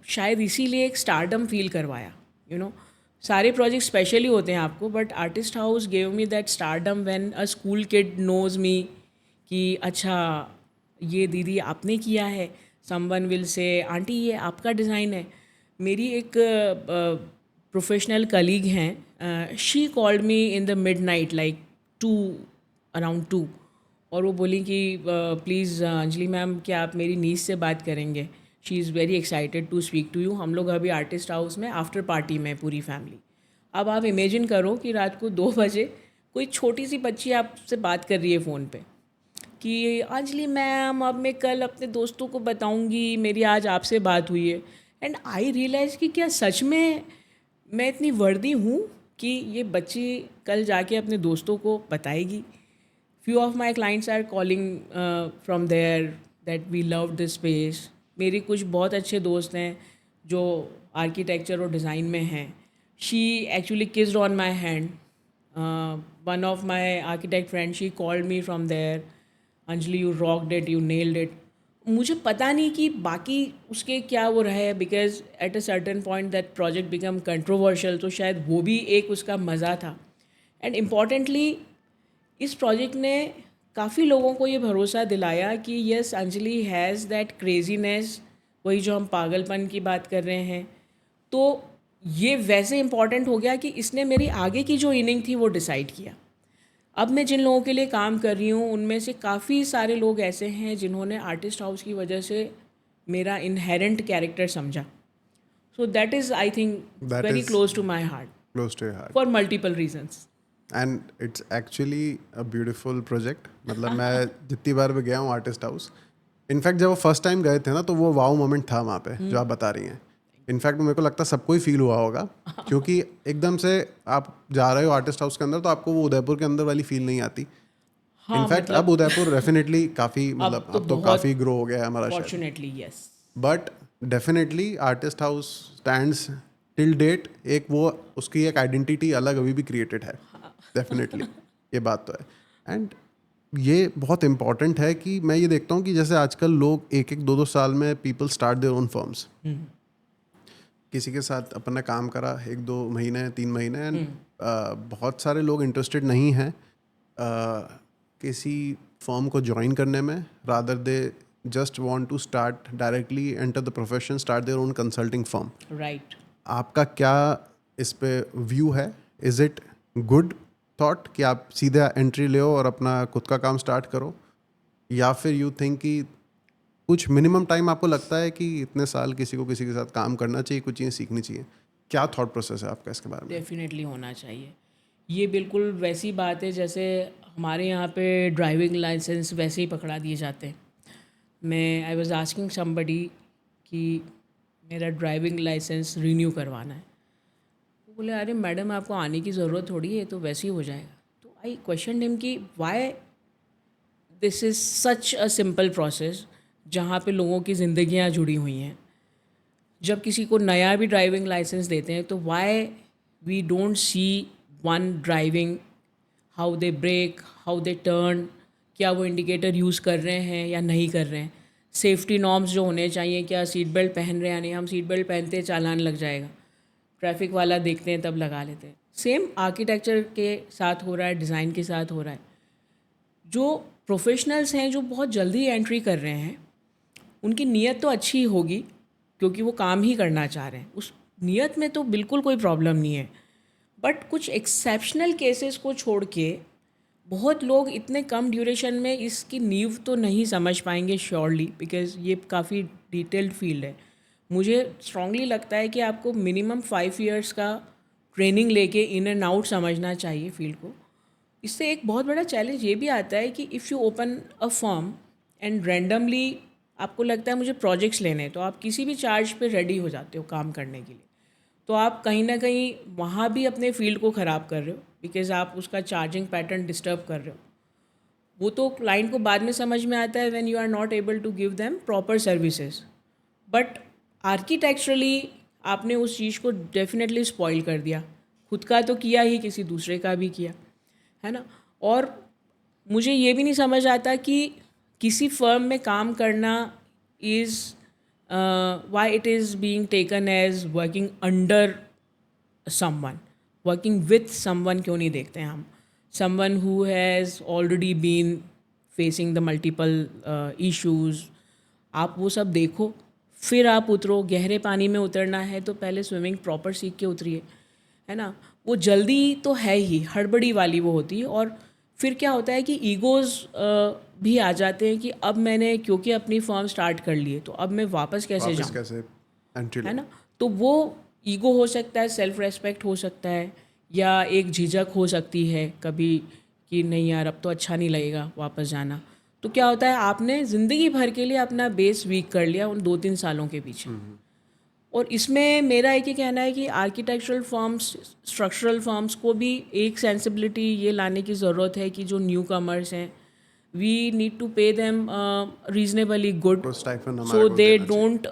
शायद इसीलिए एक स्टारडम फील करवाया, यू नो। सारे प्रोजेक्ट स्पेशली होते हैं आपको, but artist house gave me that stardom when a school kid knows me कि अच्छा ये दीदी आपने किया है, समवन विल से आंटी ये आपका डिज़ाइन है। मेरी एक प्रोफेशनल कलीग हैं, she called me in the mid night like 2 around 2, और वो बोली कि प्लीज़ अंजलि मैम क्या आप मेरी नीस से बात करेंगे, she is very excited to speak to you. हम लोग अभी आर्टिस्ट हाउस में आफ्टर पार्टी में पूरी फैमिली। अब आप इमेजिन करो कि रात को 2 बजे कोई छोटी सी बच्ची आपसे बात कर रही है फ़ोन पे कि अंजलि मैम अब मैं कल अपने दोस्तों को बताऊंगी मेरी आज आपसे बात हुई है। एंड आई रियलाइज़ कि क्या सच में मैं इतनी वर्दी हूँ कि ये बच्ची कल जाके अपने दोस्तों को बताएगी। Few of my clients are calling from there that we love this space. मेरे कुछ बहुत अच्छे दोस्त हैं जो आर्किटेक्चर और डिज़ाइन में हैं। She actually kissed on my hand. One of my architect friend she called me from there, Anjali you rocked it, you nailed it. मुझे पता नहीं कि बाकी उसके क्या वो रहे, because at a certain point that project become controversial, तो शायद वो भी एक उसका मज़ा था। एंड इम्पॉर्टेंटली इस प्रोजेक्ट ने काफ़ी लोगों को ये भरोसा दिलाया कि yes Anjali has that craziness, वही जो हम पागलपन की बात कर रहे हैं। तो ये वैसे इम्पॉर्टेंट हो गया कि इसने मेरी आगे की जो इनिंग थी वो डिसाइड किया। अब मैं जिन लोगों के लिए काम कर रही हूँ उनमें से काफ़ी सारे लोग ऐसे हैं जिन्होंने आर्टिस्ट हाउस की वजह से मेरा इनहेरेंट कैरेक्टर समझा। So that is I think that very is close to my heart close to your heart for multiple reasons. And it's actually a beautiful project. मतलब मैं जितनी बार भी गया हूँ आर्टिस्ट हाउस, इनफैक्ट जब वो फर्स्ट टाइम गए थे ना तो वो वाओ मोमेंट था वहाँ पे जो आप बता रही हैं। इनफैक्ट मेरे को लगता है सबको ही फील हुआ होगा, क्योंकि एकदम से आप जा रहे हो आर्टिस्ट हाउस के अंदर तो आपको वो उदयपुर के अंदर वाली फील नहीं आती। हाँ, इनफैक्ट अब उदयपुर डेफिनेटली काफ़ी, मतलब तो अब तो बहुत काफ़ी ग्रो हो गया है हमारा शहर। Fortunately yes. But definitely artist house stands till date, एक वो उसकी एक आइडेंटिटी अलग अभी भी क्रिएटेड है डेफिनेटली। ये बात तो है। एंड ये बहुत इंपॉर्टेंट है कि मैं ये देखता हूँ कि जैसे आजकल लोग 1-1, 2-2 साल में people start their own firms. किसी के साथ अपना काम करा 1-2 महीने 3 महीने एंड बहुत सारे लोग इंटरेस्टेड नहीं हैं किसी फर्म को ज्वाइन करने में, rather they just want to start directly enter the profession, start their own consulting firm. Right. आपका क्या इस पे व्यू है? इज़ इट गुड थॉट कि आप सीधा एंट्री ले और अपना खुद का काम स्टार्ट करो, या फिर यू थिंक कि कुछ मिनिमम टाइम आपको लगता है कि इतने साल किसी को किसी के साथ काम करना चाहिए, कुछ चीज़ें सीखनी चाहिए? क्या थॉट प्रोसेस है आपका इसके बारे में? डेफिनेटली होना चाहिए. ये बिल्कुल वैसी बात है जैसे हमारे यहाँ पे ड्राइविंग लाइसेंस वैसे ही पकड़ा दिए जाते हैं. मैं आई वाज आस्किंग समबडी कि मेरा ड्राइविंग लाइसेंस रिन्यू करवाना है. वो बोले अरे मैडम आपको आने की ज़रूरत थोड़ी है, तो वैसे ही हो जाएगा. तो आई क्वेश्चन हिम कि why this is such a simple process जहाँ पे लोगों की ज़िंदगियाँ जुड़ी हुई हैं. जब किसी को नया भी ड्राइविंग लाइसेंस देते हैं तो why we don't see one driving, how they brake, how they turn, क्या वो इंडिकेटर यूज़ कर रहे हैं या नहीं कर रहे हैं, सेफ्टी नॉर्म्स जो होने चाहिए, क्या सीट बेल्ट पहन रहे हैं या नहीं. हम सीट बेल्ट पहनते हैं चालान लग जाएगा, ट्रैफिक वाला देखते हैं तब लगा लेते हैं. सेम आर्किटेक्चर के साथ हो रहा है, डिज़ाइन के साथ हो रहा है. जो प्रोफेशनल्स हैं जो बहुत जल्दी एंट्री कर रहे हैं, उनकी नीयत तो अच्छी होगी क्योंकि वो काम ही करना चाह रहे हैं, उस नीयत में तो बिल्कुल कोई प्रॉब्लम नहीं है. बट कुछ एक्सेप्शनल केसेस को छोड़ के बहुत लोग इतने कम ड्यूरेशन में इसकी नींव तो नहीं समझ पाएंगे श्योरली, बिकॉज ये काफ़ी डिटेल्ड फील्ड है. मुझे स्ट्रांगली लगता है कि आपको मिनिमम 5 इयर्स का ट्रेनिंग लेके इन एंड आउट समझना चाहिए फील्ड को. इससे एक बहुत बड़ा चैलेंज ये भी आता है कि if you open a firm and randomly आपको लगता है मुझे प्रोजेक्ट्स लेने हैं, तो आप किसी भी चार्ज पे रेडी हो जाते हो काम करने के लिए. तो आप कहीं ना कहीं वहाँ भी अपने फील्ड को ख़राब कर रहे हो, बिकॉज आप उसका चार्जिंग पैटर्न डिस्टर्ब कर रहे हो. वो तो क्लाइंट को बाद में समझ में आता है when you are not able to give them proper services. But architecturally आपने उस चीज़ को डेफिनेटली स्पॉइल कर दिया. खुद का तो किया ही, किसी दूसरे का भी किया, है ना. और मुझे ये भी नहीं समझ आता कि किसी फर्म में काम करना is why it is being taken as working under someone, working with someone क्यों नहीं देखते हैं हम. Someone who has already been facing the multiple issues, आप वो सब देखो फिर आप उतरो. गहरे पानी में उतरना है तो पहले स्विमिंग प्रॉपर सीख के उतरिए, है ना. वो जल्दी तो है ही, हड़बड़ी वाली वो होती है. और फिर क्या होता है कि ईगोज़ भी आ जाते हैं कि अब मैंने क्योंकि अपनी फर्म स्टार्ट कर ली है तो अब मैं वापस कैसे जाऊँ, है ना. तो वो ईगो हो सकता है, सेल्फ रेस्पेक्ट हो सकता है, या एक झिझक हो सकती है कभी कि नहीं यार अब तो अच्छा नहीं लगेगा वापस जाना. तो क्या होता है आपने ज़िंदगी भर के लिए अपना बेस वीक कर लिया उन 2-3 सालों के पीछे. और इसमें मेरा एक ही कहना है कि आर्किटेक्चरल फर्म्स, स्ट्रक्चरल फर्म्स को भी एक सेंसिबिलिटी ये लाने की ज़रूरत है कि जो न्यू कमर्स हैं we need to pay them reasonably good, so they don't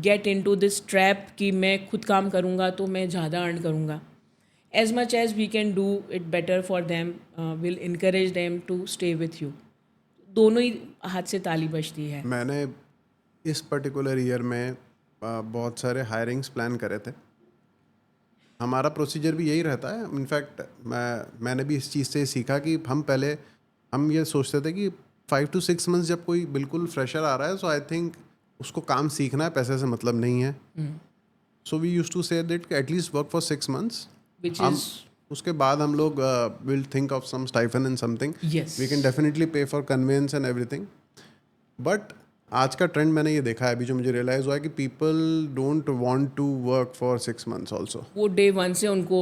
get into this trap कि मैं खुद काम करूँगा तो मैं ज़्यादा अर्न करूँगा. As much as we can do it better for them, will encourage them to stay with you. दोनों ही हाथ से ताली बजती है. मैंने इस पर्टिकुलर ईयर में बहुत सारे हायरिंग्स प्लान करे थे. हमारा प्रोसीजर भी यही रहता है. इनफैक्ट मैंने भी इस चीज़ से सीखा कि हम ये सोचते थे कि 5 to 6 मंथ्स जब कोई बिल्कुल फ्रेशर आ रहा है, सो आई थिंक उसको काम सीखना है, पैसे से मतलब नहीं है. So we use to say that at least work for 6 months, Which हम is उसके बाद हम लोग will think of some stipend and something. yes. We can definitely pay for conveyance and everything. But आज का ट्रेंड मैंने ये देखा है अभी जो मुझे रियलाइज हुआ है कि people don't want to work for 6 months also. वो डे 1 से उनको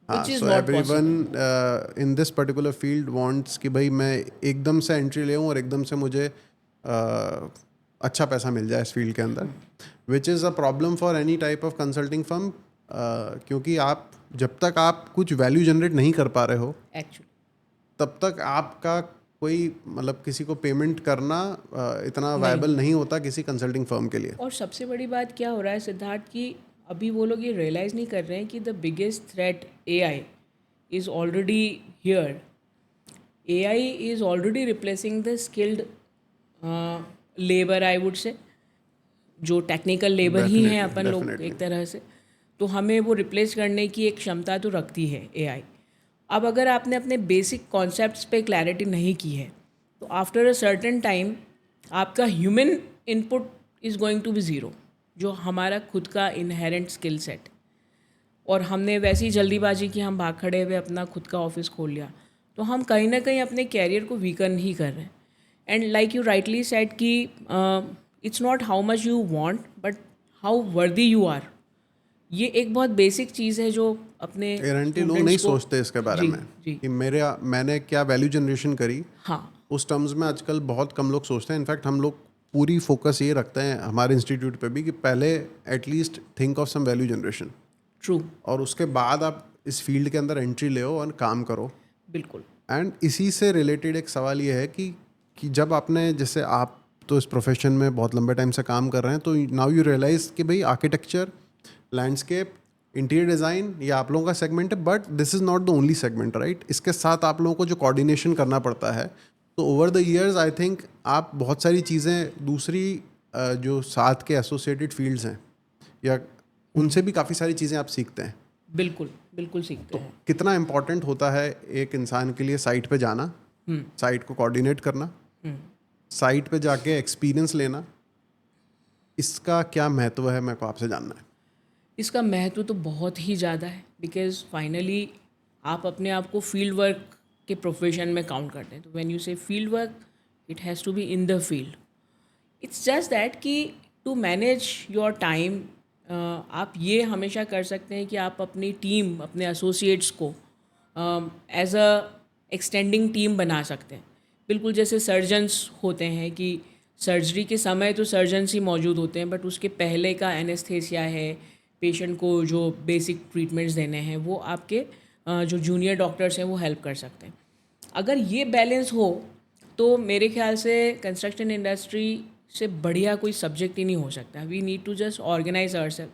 हाँ, which is so not everyone possible. In this particular field wants कि भाई मैं एकदम से एंट्री ले और एकदम से मुझे अच्छा पैसा मिल जाए इस फील्ड के अंदर, which is a problem for any type of consulting firm. क्योंकि आप जब तक आप कुछ वैल्यू जनरेट नहीं कर पा रहे हो Actually. तब तक आपका कोई मतलब किसी को पेमेंट करना इतना वायबल नहीं होता किसी कंसल्टिंग फर्म के लिए. और सबसे बड़ी बात क्या हो रहा है सिद्धार्थ कि अभी वो लोग ये रियलाइज़ नहीं कर रहे हैं कि the biggest threat AI is already here. AI is already replacing the skilled labour, I would से. जो टेक्निकल लेबर ही हैं Definitely, अपन लोग definitely. एक तरह से, तो हमें वो रिप्लेस करने की एक क्षमता तो रखती है एआई। अब अगर आपने अपने बेसिक कॉन्सेप्ट्स पे क्लैरिटी नहीं की है तो आफ्टर अ सर्टेन टाइम आपका human input is going to be zero, जो हमारा खुद का इनहेरेंट स्किल सेट। और हमने वैसी जल्दीबाजी की, हम भाग खड़े हुए अपना खुद का ऑफिस खोल लिया, तो हम कहीं ना कहीं अपने कैरियर को वीकन ही कर रहे हैं। And like you rightly said कि it's not how much you want but how worthy you are. ये एक बहुत बेसिक चीज़ है जो अपने गारंटी लोग students नहीं को- सोचते इसके बारे जी में जी कि मैंने क्या वैल्यू जनरेशन करी, हाँ उस टर्म्स में आजकल बहुत कम लोग सोचते हैं। इनफैक्ट हम लोग पूरी फोकस ये रखते हैं हमारे इंस्टीट्यूट पे भी कि पहले at least think of some value generation, true, और उसके बाद आप इस फील्ड के अंदर एंट्री ले और काम करो। बिल्कुल एंड इसी से रिलेटेड एक सवाल ये है कि जब आपने, जैसे आप तो इस प्रोफेशन में बहुत लंबे टाइम से काम कर रहे हैं, तो नाउ यू रियलाइज कि भाई आर्किटेक्चर, लैंडस्केप, इंटीरियर डिज़ाइन ये आप लोगों का सेगमेंट है, but this is not the only segment, right? इसके साथ आप लोगों को जो कोऑर्डिनेशन करना पड़ता है, तो over the years I think आप बहुत सारी चीज़ें दूसरी जो साथ के एसोसिएटेड फील्ड्स हैं या उनसे भी काफ़ी सारी चीज़ें आप सीखते हैं। बिल्कुल बिल्कुल सीखते हैं। कितना इम्पोर्टेंट होता है एक इंसान के लिए साइट पे जाना, साइट को कोऑर्डिनेट करना, साइट पे जाके एक्सपीरियंस लेना, इसका क्या महत्व है, मेरे को आपसे जानना है। इसका महत्व तो बहुत ही ज़्यादा है, बिकॉज फाइनली आप अपने आप को फील्ड वर्क के प्रोफेशन में काउंट करते हैं। तो when you say field work, it has to be in the field. It's just that कि टू मैनेज योर टाइम आप ये हमेशा कर सकते हैं कि आप अपनी टीम, अपने एसोसिएट्स को एज अ एक्सटेंडिंग टीम बना सकते हैं। बिल्कुल जैसे सर्जन्स होते हैं कि सर्जरी के समय तो सर्जन्स ही मौजूद होते हैं, बट उसके पहले का एनेस्थेसिया है, पेशेंट को जो बेसिक ट्रीटमेंट्स देने हैं, वो आपके जो जूनियर डॉक्टर्स हैं वो हेल्प कर सकते हैं। अगर ये बैलेंस हो तो मेरे ख्याल से कंस्ट्रक्शन इंडस्ट्री से बढ़िया कोई सब्जेक्ट ही नहीं हो सकता। We need to just organise ourselves.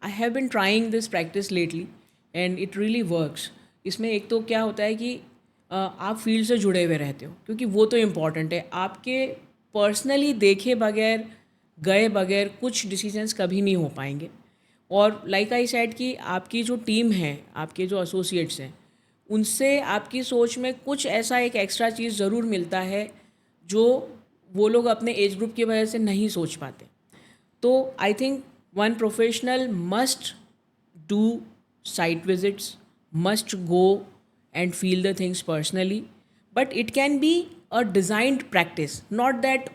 I have been trying this practice lately and it really works. इसमें एक तो क्या होता है कि आप फील्ड से जुड़े हुए रहते हो, क्योंकि वो तो इम्पॉर्टेंट है। आपके पर्सनली देखे बगैर, गए बगैर कुछ डिसीजंस कभी नहीं हो पाएंगे। और लाइक आई सेड कि आपकी जो टीम है, आपके जो एसोसिएट्स हैं, उनसे आपकी सोच में कुछ ऐसा एक एक्स्ट्रा चीज़ ज़रूर मिलता है जो वो लोग अपने एज ग्रुप की वजह से नहीं सोच पाते। तो I think one professional must do site visits, must go and feel the things personally, but it can be a designed practice, not that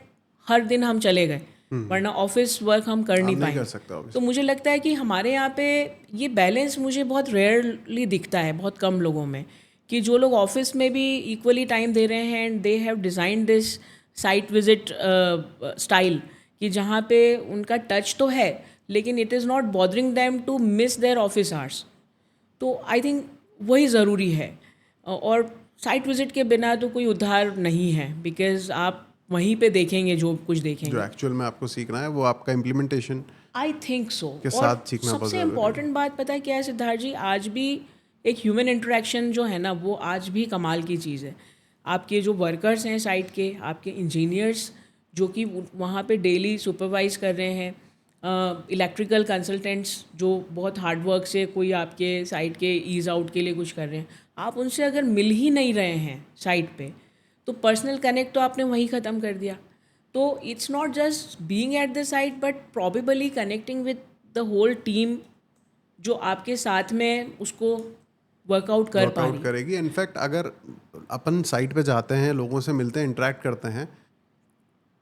हर दिन हम चले गए, वरना ऑफिस वर्क हम कर नहीं आप नहीं कर पाएंगे। सकते obviously। तो मुझे लगता है कि हमारे यहाँ पे ये बैलेंस मुझे बहुत रेयरली दिखता है, बहुत कम लोगों में, कि जो लोग ऑफिस में भी इक्वली टाइम दे रहे हैं and they have design this site visit style, कि जहाँ पे उनका टच तो है लेकिन it is not bothering them to miss their office hours. तो आई थिंक वही ज़रूरी है। और साइट विजिट के बिना तो कोई उद्धार नहीं है, बिकॉज आप वहीं पे देखेंगे जो कुछ देखेंगे। जो एक्चुअल में आपको सीखना है वो आपका इम्प्लीमेंटेशन आई थिंक सो। के और साथ सीखना बहुत सबसे ज़रूरी है। इम्पॉर्टेंट बात पता है क्या है सिद्धार्थ जी, आज भी एक ह्यूमन इंटरेक्शन जो है ना, वो आज भी कमाल की चीज़ है। आपके जो वर्कर्स हैं साइट के, आपके इंजीनियर्स जो कि वहाँ पे डेली सुपरवाइज कर रहे हैं, इलेक्ट्रिकल कंसल्टेंट्स जो बहुत हार्ड वर्क से कोई आपके साइट के ईज़ आउट के लिए कुछ कर रहे हैं, आप उनसे अगर मिल ही नहीं रहे हैं साइट पे, तो पर्सनल कनेक्ट तो आपने वहीं ख़त्म कर दिया। तो it's not just being at the site but probably connecting with the whole team जो आपके साथ में उसको वर्कआउट कर पा रही वर्कआउट करेगी। इनफैक्ट अगर अपन साइट पे जाते हैं, लोगों से मिलते हैं, इंटरेक्ट करते हैं,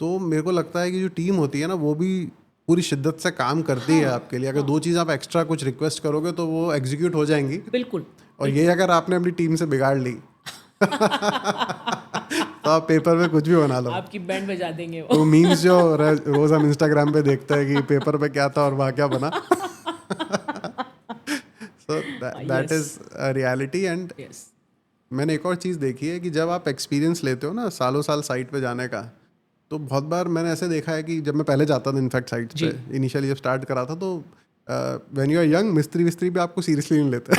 तो मेरे को लगता है कि जो टीम होती है ना, वो भी पूरी शिद्दत से काम करती है आपके लिए। अगर दो चीज़ आप एक्स्ट्रा कुछ रिक्वेस्ट करोगे तो वो एग्जीक्यूट हो जाएंगी। बिल्कुल। और ये अगर आपने अपनी टीम से बिगाड़ ली तो आप पेपर में कुछ भी बना लो। आपकी बैंड बजा देंगे वो। तो मीम्स जो रोज हम इंस्टाग्राम पे देखते हैं कि पेपर पे क्या था और वहाँ क्या बना। So that is reality. And yes मैंने एक और चीज़ देखी है कि जब आप एक्सपीरियंस लेते हो ना सालों साल साइट पे जाने का, तो बहुत बार मैंने ऐसे देखा है कि जब मैं पहले जाता था इनफैक्ट साइट पे, इनिशियली जब स्टार्ट करा था, तो व्हेन यू आर यंग, मिस्त्री विस्त्री भी आपको सीरियसली नहीं लेते।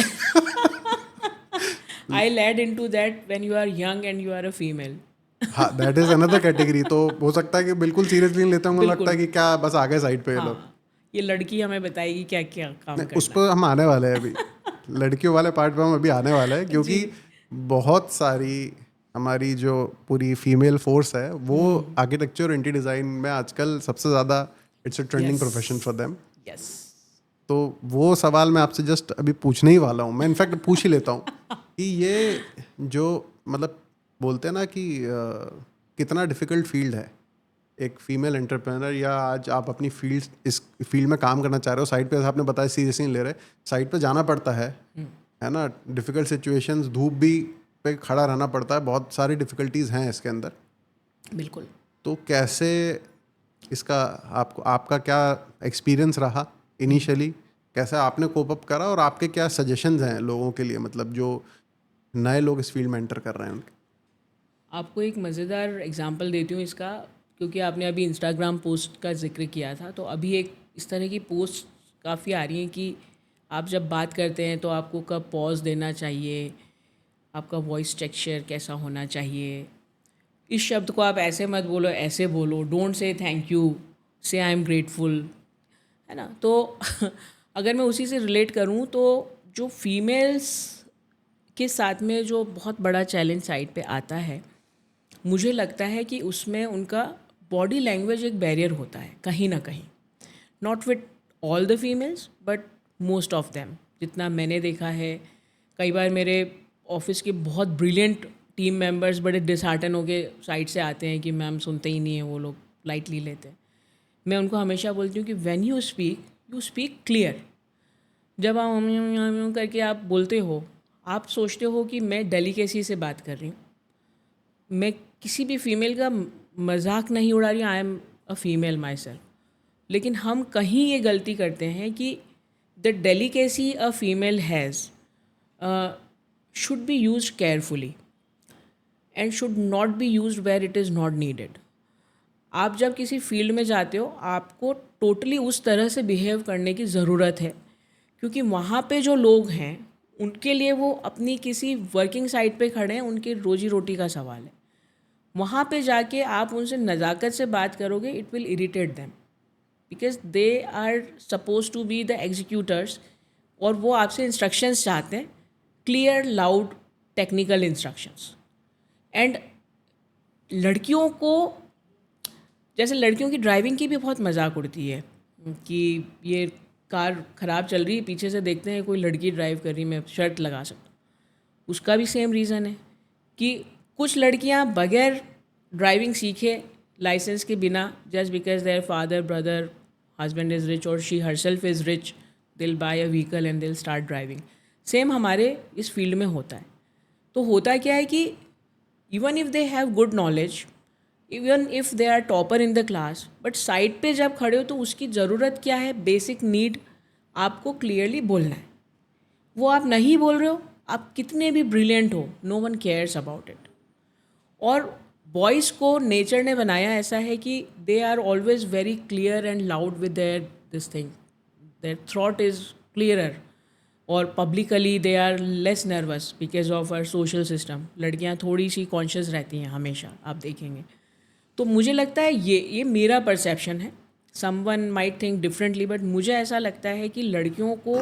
I led into that when you are young and you are a female. हाँ, दैट इज अनदर कैटेगरी। तो हो सकता है कि बिल्कुल सीरियसली नहीं लेते होंगे, बिल्कुल। लगता है कि क्या बस आगे साइड पे ये लोग। हाँ, ये लड़की हमें बताएगी क्या क्या काम नहीं, उस करना पर हम आने वाले हैं अभी। लड़कियों वाले पार्ट पे हम अभी आने वाले हैं, है। क्योंकि जी। बहुत सारी हमारी जो पूरी फीमेल फोर्स है वो आर्किटेक्चर और इंटीरियर डिज़ाइन में आजकल सबसे ज़्यादा it's a trending yes. Profession for them. Yes. तो वो सवाल मैं आपसे जस्ट अभी पूछने ही वाला हूँ, मैं इनफैक्ट पूछ ही लेता हूँ कि ये जो मतलब बोलते हैं ना कि कितना डिफ़िकल्ट फील्ड है एक फीमेल एंटरप्रेनर, या आज आप अपनी फील्ड इस फील्ड में काम करना चाह रहे हो, साइड पे आपने बताया सीरियसली नहीं ले रहे, साइड पे जाना पड़ता है ना, डिफ़िकल्ट सिचुएशंस, धूप भी पे खड़ा रहना पड़ता है, बहुत सारी डिफ़िकल्टीज़ हैं इसके अंदर। बिल्कुल। तो कैसे इसका आपको आपका क्या एक्सपीरियंस रहा इनिशियली, कैसे आपने कोप अप करा, और आपके क्या सजेशंस हैं लोगों के लिए, मतलब जो नए लोग इस फील्ड में एंटर कर रहे हैं उनके। आपको एक मज़ेदार एग्जांपल देती हूँ इसका, क्योंकि आपने अभी इंस्टाग्राम पोस्ट का ज़िक्र किया था, तो अभी एक इस तरह की पोस्ट काफ़ी आ रही हैं कि आप जब बात करते हैं तो आपको कब पॉज देना चाहिए, आपका वॉइस टेक्सचर कैसा होना चाहिए, इस शब्द को आप ऐसे मत बोलो, ऐसे बोलो, डोंट से थैंक यू, से आई एम ग्रेटफुल, है ना। तो अगर मैं उसी से रिलेट करूँ तो जो फीमेल्स के साथ में जो बहुत बड़ा चैलेंज साइड पे आता है, मुझे लगता है कि उसमें उनका बॉडी लैंग्वेज एक बैरियर होता है कहीं ना कहीं। Not with all the females but most of them, जितना मैंने देखा है। कई बार मेरे ऑफिस के बहुत ब्रिलियंट टीम मेंबर्स बड़े डिसहार्टन होके साइड से आते हैं कि मैम सुनते ही नहीं है, वो लोग लाइटली लेते हैं। मैं उनको हमेशा बोलती हूँ कि व्हेन यू स्पीक क्लियर। जब आप हम करके आप बोलते हो, आप सोचते हो कि मैं डेलिकेसी से बात कर रही हूँ, मैं किसी भी फीमेल का मजाक नहीं उड़ा रही, I am a female myself. लेकिन हम कहीं ये गलती करते हैं कि the delicacy a female has should be use carefully and should not be use where it is not needed. आप जब किसी फील्ड में जाते हो, आपको टोटली उस तरह से बिहेव करने की ज़रूरत है, क्योंकि वहाँ पे जो लोग हैं उनके लिए वो अपनी किसी वर्किंग साइट पे खड़े हैं, उनकी रोजी रोटी का सवाल है। वहाँ पे जाके आप उनसे नज़ाकत से बात करोगे, it will irritate them, because they are suppose to be the executors, और वो आपसे इंस्ट्रक्शंस चाहते हैं, clear loud technical instructions. And लड़कियों को, जैसे लड़कियों की ड्राइविंग की भी बहुत मजाक उड़ती है कि ये कार ख़राब चल रही है, पीछे से देखते हैं कोई लड़की ड्राइव कर रही, मैं शर्ट लगा सकता हूँ। उसका भी सेम रीज़न है कि कुछ लड़कियां बगैर ड्राइविंग सीखे, लाइसेंस के बिना, just because their father brother husband is rich और she herself is rich, will buy a vehicle and will start driving. Same हमारे इस फील्ड में होता है। तो होता क्या है कि even if they have good knowledge, even if they are topper in the class, but side पे जब खड़े हो तो उसकी ज़रूरत क्या है, बेसिक नीड आपको क्लियरली बोलना है। वो आप नहीं बोल रहे हो, आप कितने भी ब्रिलियंट हो, no one cares about it. और बॉयज़ को नेचर ने बनाया ऐसा है कि they are always very clear and loud with their this thing, their thought is clearer, और publicly they are less nervous because of our social system. लड़कियां थोड़ी सी कॉन्शियस रहती हैं हमेशा, आप देखेंगे। तो मुझे लगता है ये मेरा परसेप्शन है, someone might think differently, but मुझे ऐसा लगता है कि लड़कियों को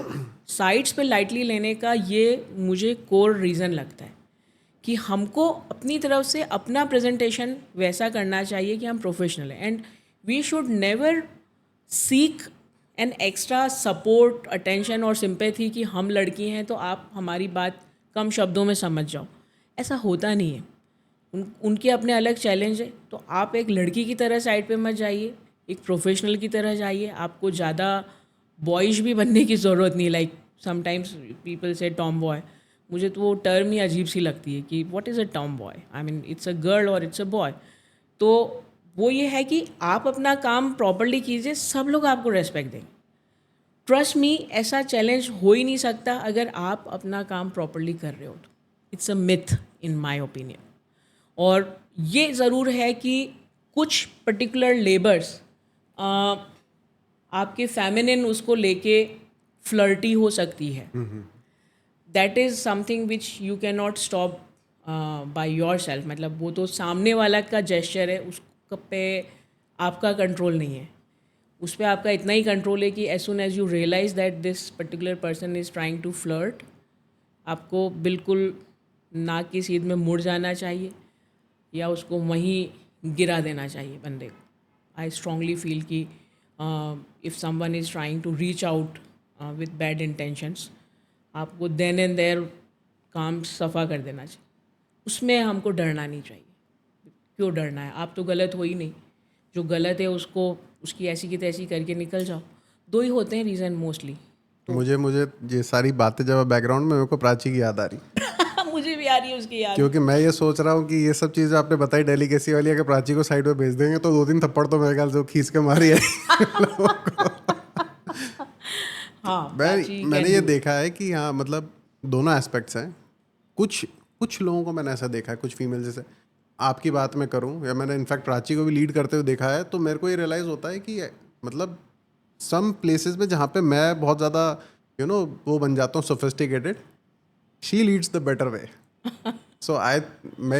साइट्स पे लाइटली लेने का ये मुझे कोर रीज़न लगता है कि हमको अपनी तरफ से अपना प्रेजेंटेशन वैसा करना चाहिए कि हम प्रोफेशनल हैं, and we should never seek an extra support, attention और सिंपैथी कि हम लड़की हैं तो आप हमारी बात कम शब्दों में समझ जाओ। ऐसा होता नहीं है। उनके अपने अलग चैलेंज है। तो आप एक लड़की की तरह साइड पे मत जाइए, एक प्रोफेशनल की तरह जाइए। आपको ज़्यादा बॉयज भी बनने की ज़रूरत नहीं। लाइक समटाइम्स पीपल से टॉम बॉय, मुझे तो वो टर्म ही अजीब सी लगती है कि what is a Tom boy, I mean it's a girl और इट्स अ बॉय। तो वो ये है कि आप अपना काम प्रॉपरली कीजिए, सब लोग आपको रेस्पेक्ट देंगे। ट्रस्ट मी, ऐसा चैलेंज हो ही नहीं सकता अगर आप अपना काम प्रॉपरली कर रहे हो तो। It's a myth in my opinion. और ये ज़रूर है कि कुछ पर्टिकुलर लेबर्स आपके फेमिनिन उसको लेके फ्लर्टी हो सकती है। That is something which you can not stop by your self, मतलब वो तो सामने वाला का जेस्चर है, उस पे आपका कंट्रोल नहीं है। उस पर आपका इतना ही कंट्रोल है कि as soon as you realise that this particular person is trying to flirt, आपको बिल्कुल नाक की सीध में मुड़ जाना चाहिए या उसको वहीं गिरा देना चाहिए बंदे को। आई स्ट्रांगली फील कि if someone is trying to reach out with bad intentions, आपको देन एंड देयर काम सफ़ा कर देना चाहिए। उसमें हमको डरना नहीं चाहिए। क्यों डरना है? आप तो गलत हो ही नहीं। जो गलत है उसको उसकी ऐसी की तैसी करके निकल जाओ। दो ही होते हैं रीज़न मोस्टली। मुझे मुझे ये सारी बातें जब बैकग्राउंड में, मेरे को प्राची की याद आ रही, मुझे भी आ रही है उसकी याद। क्योंकि मैं ये सोच रहा हूँ कि ये सब चीज़ें आपने बताई डेलीकेसी वाली, अगर प्राची को साइड पे भेज देंगे तो 2-3 थप्पड़ तो मेरे ख्याल से वो खींच के मारी है। हाँ, प्राची मैंने कैन ये डू। देखा है कि हाँ, मतलब दोनों एस्पेक्ट्स हैं। कुछ कुछ लोगों को मैंने ऐसा देखा है, कुछ फीमेल, जैसे आपकी बात मैं करूँ या मैंने इनफैक्ट प्राची को भी लीड करते हुए देखा है, तो मेरे को ये रियलाइज़ होता है कि मतलब सम प्लेसेस में जहाँ पे मैं बहुत ज़्यादा वो बन जाता हूँ sophisticated, she leads the better way. So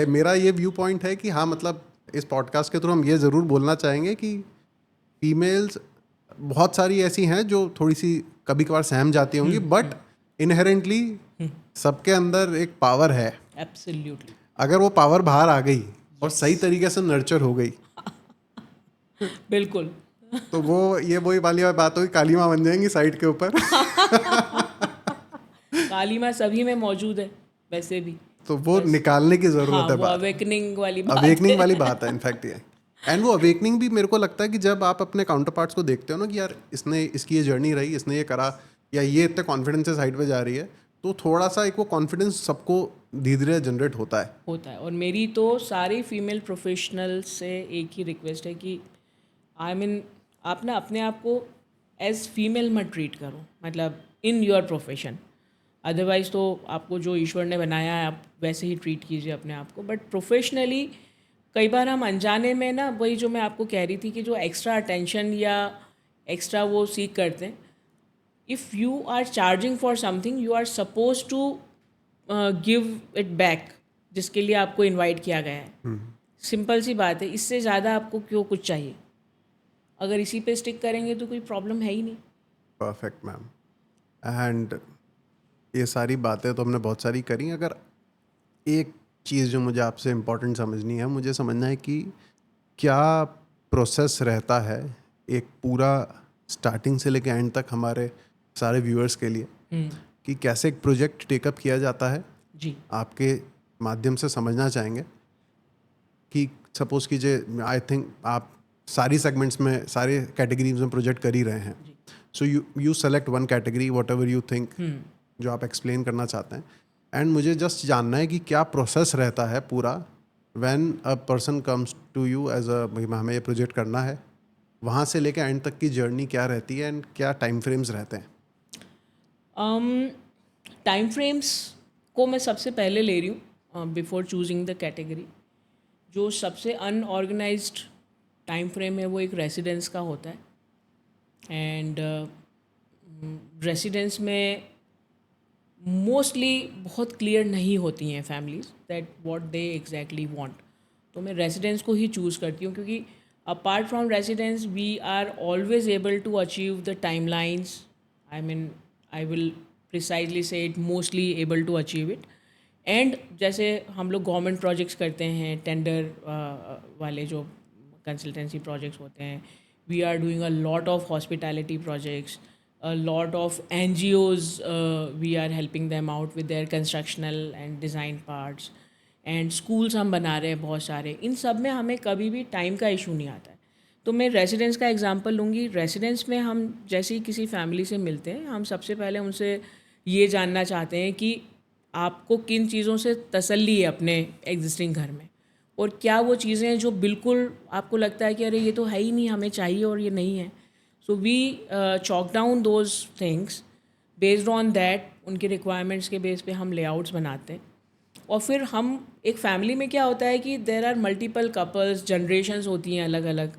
मेरा ये व्यू पॉइंट है कि हाँ, मतलब इस पॉडकास्ट के थ्रू हम ये ज़रूर बोलना चाहेंगे कि फीमेल्स बहुत सारी ऐसी हैं जो थोड़ी सी कभी कभार सहम जाती होंगी, बट इनहेरेंटली सबके अंदर एक पावर है। एब्सोल्युटली। अगर वो पावर बाहर आ गई और सही तरीके से नर्चर हो गई बिल्कुल। तो वो ये वही वाली बात होगी, काली माँ बन जाएंगी साइड के ऊपर। काली माँ सभी में मौजूद है वैसे भी। तो वो बस निकालने की हाँ, ज़रूरत है वो बाहर। अवेकनिंग वाली बात अवेकनिंग है। वाली बात है इनफैक्ट ये। एंड वो अवेकनिंग भी मेरे को लगता है कि जब आप अपने काउंटर पार्ट्स को देखते हो ना कि यार इसने इसकी ये जर्नी रही, इसने ये करा, या ये इतने कॉन्फिडेंस से साइड पे जा रही है, तो थोड़ा सा एक वो कॉन्फिडेंस सबको धीरे धीरे जनरेट होता है। होता है। और मेरी तो सारे फीमेल प्रोफेशनल से एक ही रिक्वेस्ट है कि आई मीन आप ना अपने आप को एज फीमेल मत ट्रीट करो, मतलब इन योर प्रोफेशन। अदरवाइज़ तो आपको जो ईश्वर ने बनाया है आप वैसे ही ट्रीट कीजिए अपने आप को, बट प्रोफेशनली कई बार हम अनजाने में ना, वही जो मैं आपको कह रही थी कि जो एक्स्ट्रा अटेंशन या एक्स्ट्रा वो सीख करते हैं, if you are charging for something you are suppose to give it back, जिसके लिए आपको इनवाइट किया गया है। सिंपल सी बात है, इससे ज़्यादा आपको क्यों कुछ चाहिए? अगर इसी पे स्टिक करेंगे तो कोई प्रॉब्लम है ही नहीं। Perfect ma'am. एंड ये सारी बातें तो हमने बहुत सारी करी। अगर एक चीज़ जो मुझे आपसे इम्पोर्टेंट समझनी है, मुझे समझना है कि क्या प्रोसेस रहता है एक पूरा स्टार्टिंग से लेकर एंड तक हमारे सारे व्यूअर्स के लिए, कि कैसे एक प्रोजेक्ट टेकअप किया जाता है। जी। आपके माध्यम से समझना चाहेंगे कि सपोज कीजिए, आई थिंक आप सारी सेगमेंट्स में, सारे कैटेगरीज में प्रोजेक्ट कर ही रहे हैं। So you select one category what ever you think, जो आप एक्सप्लेन करना चाहते हैं। एंड मुझे जस्ट जानना है कि क्या प्रोसेस रहता है पूरा when a person comes to you as a, हमें ये प्रोजेक्ट करना है, वहाँ से लेकर एंड तक की जर्नी क्या रहती है एंड क्या टाइम फ्रेम्स रहते हैं? टाइम फ्रेम्स को मैं सबसे पहले ले रही हूँ बिफोर चूजिंग द कैटेगरी। जो सबसे अनऑर्गेनाइज्ड टाइम फ्रेम है वो एक रेसिडेंस का होता है। एंड रेसिडेंस में मोस्टली बहुत क्लियर नहीं होती हैं families that what they exactly want. तो मैं रेसिडेंस को ही चूज़ करती हूँ, क्योंकि apart from residence we are always able to achieve the timelines. I mean I will precisely say it, mostly able to achieve it. And जैसे हम लोग गवर्नमेंट प्रोजेक्ट्स करते हैं, टेंडर वाले जो कंसल्टेंसी प्रोजेक्ट्स होते हैं, we are doing a lot of hospitality projects, a lot of NGOs, we are helping them out with their constructional and design parts, and schools हम बना रहे हैं बहुत सारे। इन सब में हमें कभी भी टाइम का इशू नहीं आता है। तो मैं रेसिडेंस का एग्जांपल लूँगी। रेसिडेंस में हम जैसे ही किसी फैमिली से मिलते हैं, हम सबसे पहले उनसे ये जानना चाहते हैं कि आपको किन चीज़ों से तसल्ली है अपने एग्जिस्टिंग घर में, और क्या वो चीज़ें हैं जो बिल्कुल आपको लगता है कि अरे ये तो है ही नहीं, हमें चाहिए और ये नहीं है। So we chalk down those things, based on that उनके रिक्वायरमेंट्स के बेस पे हम लेआउट्स बनाते हैं। और फिर हम एक फैमिली में क्या होता है कि there are multiple couples, generations होती हैं अलग अलग,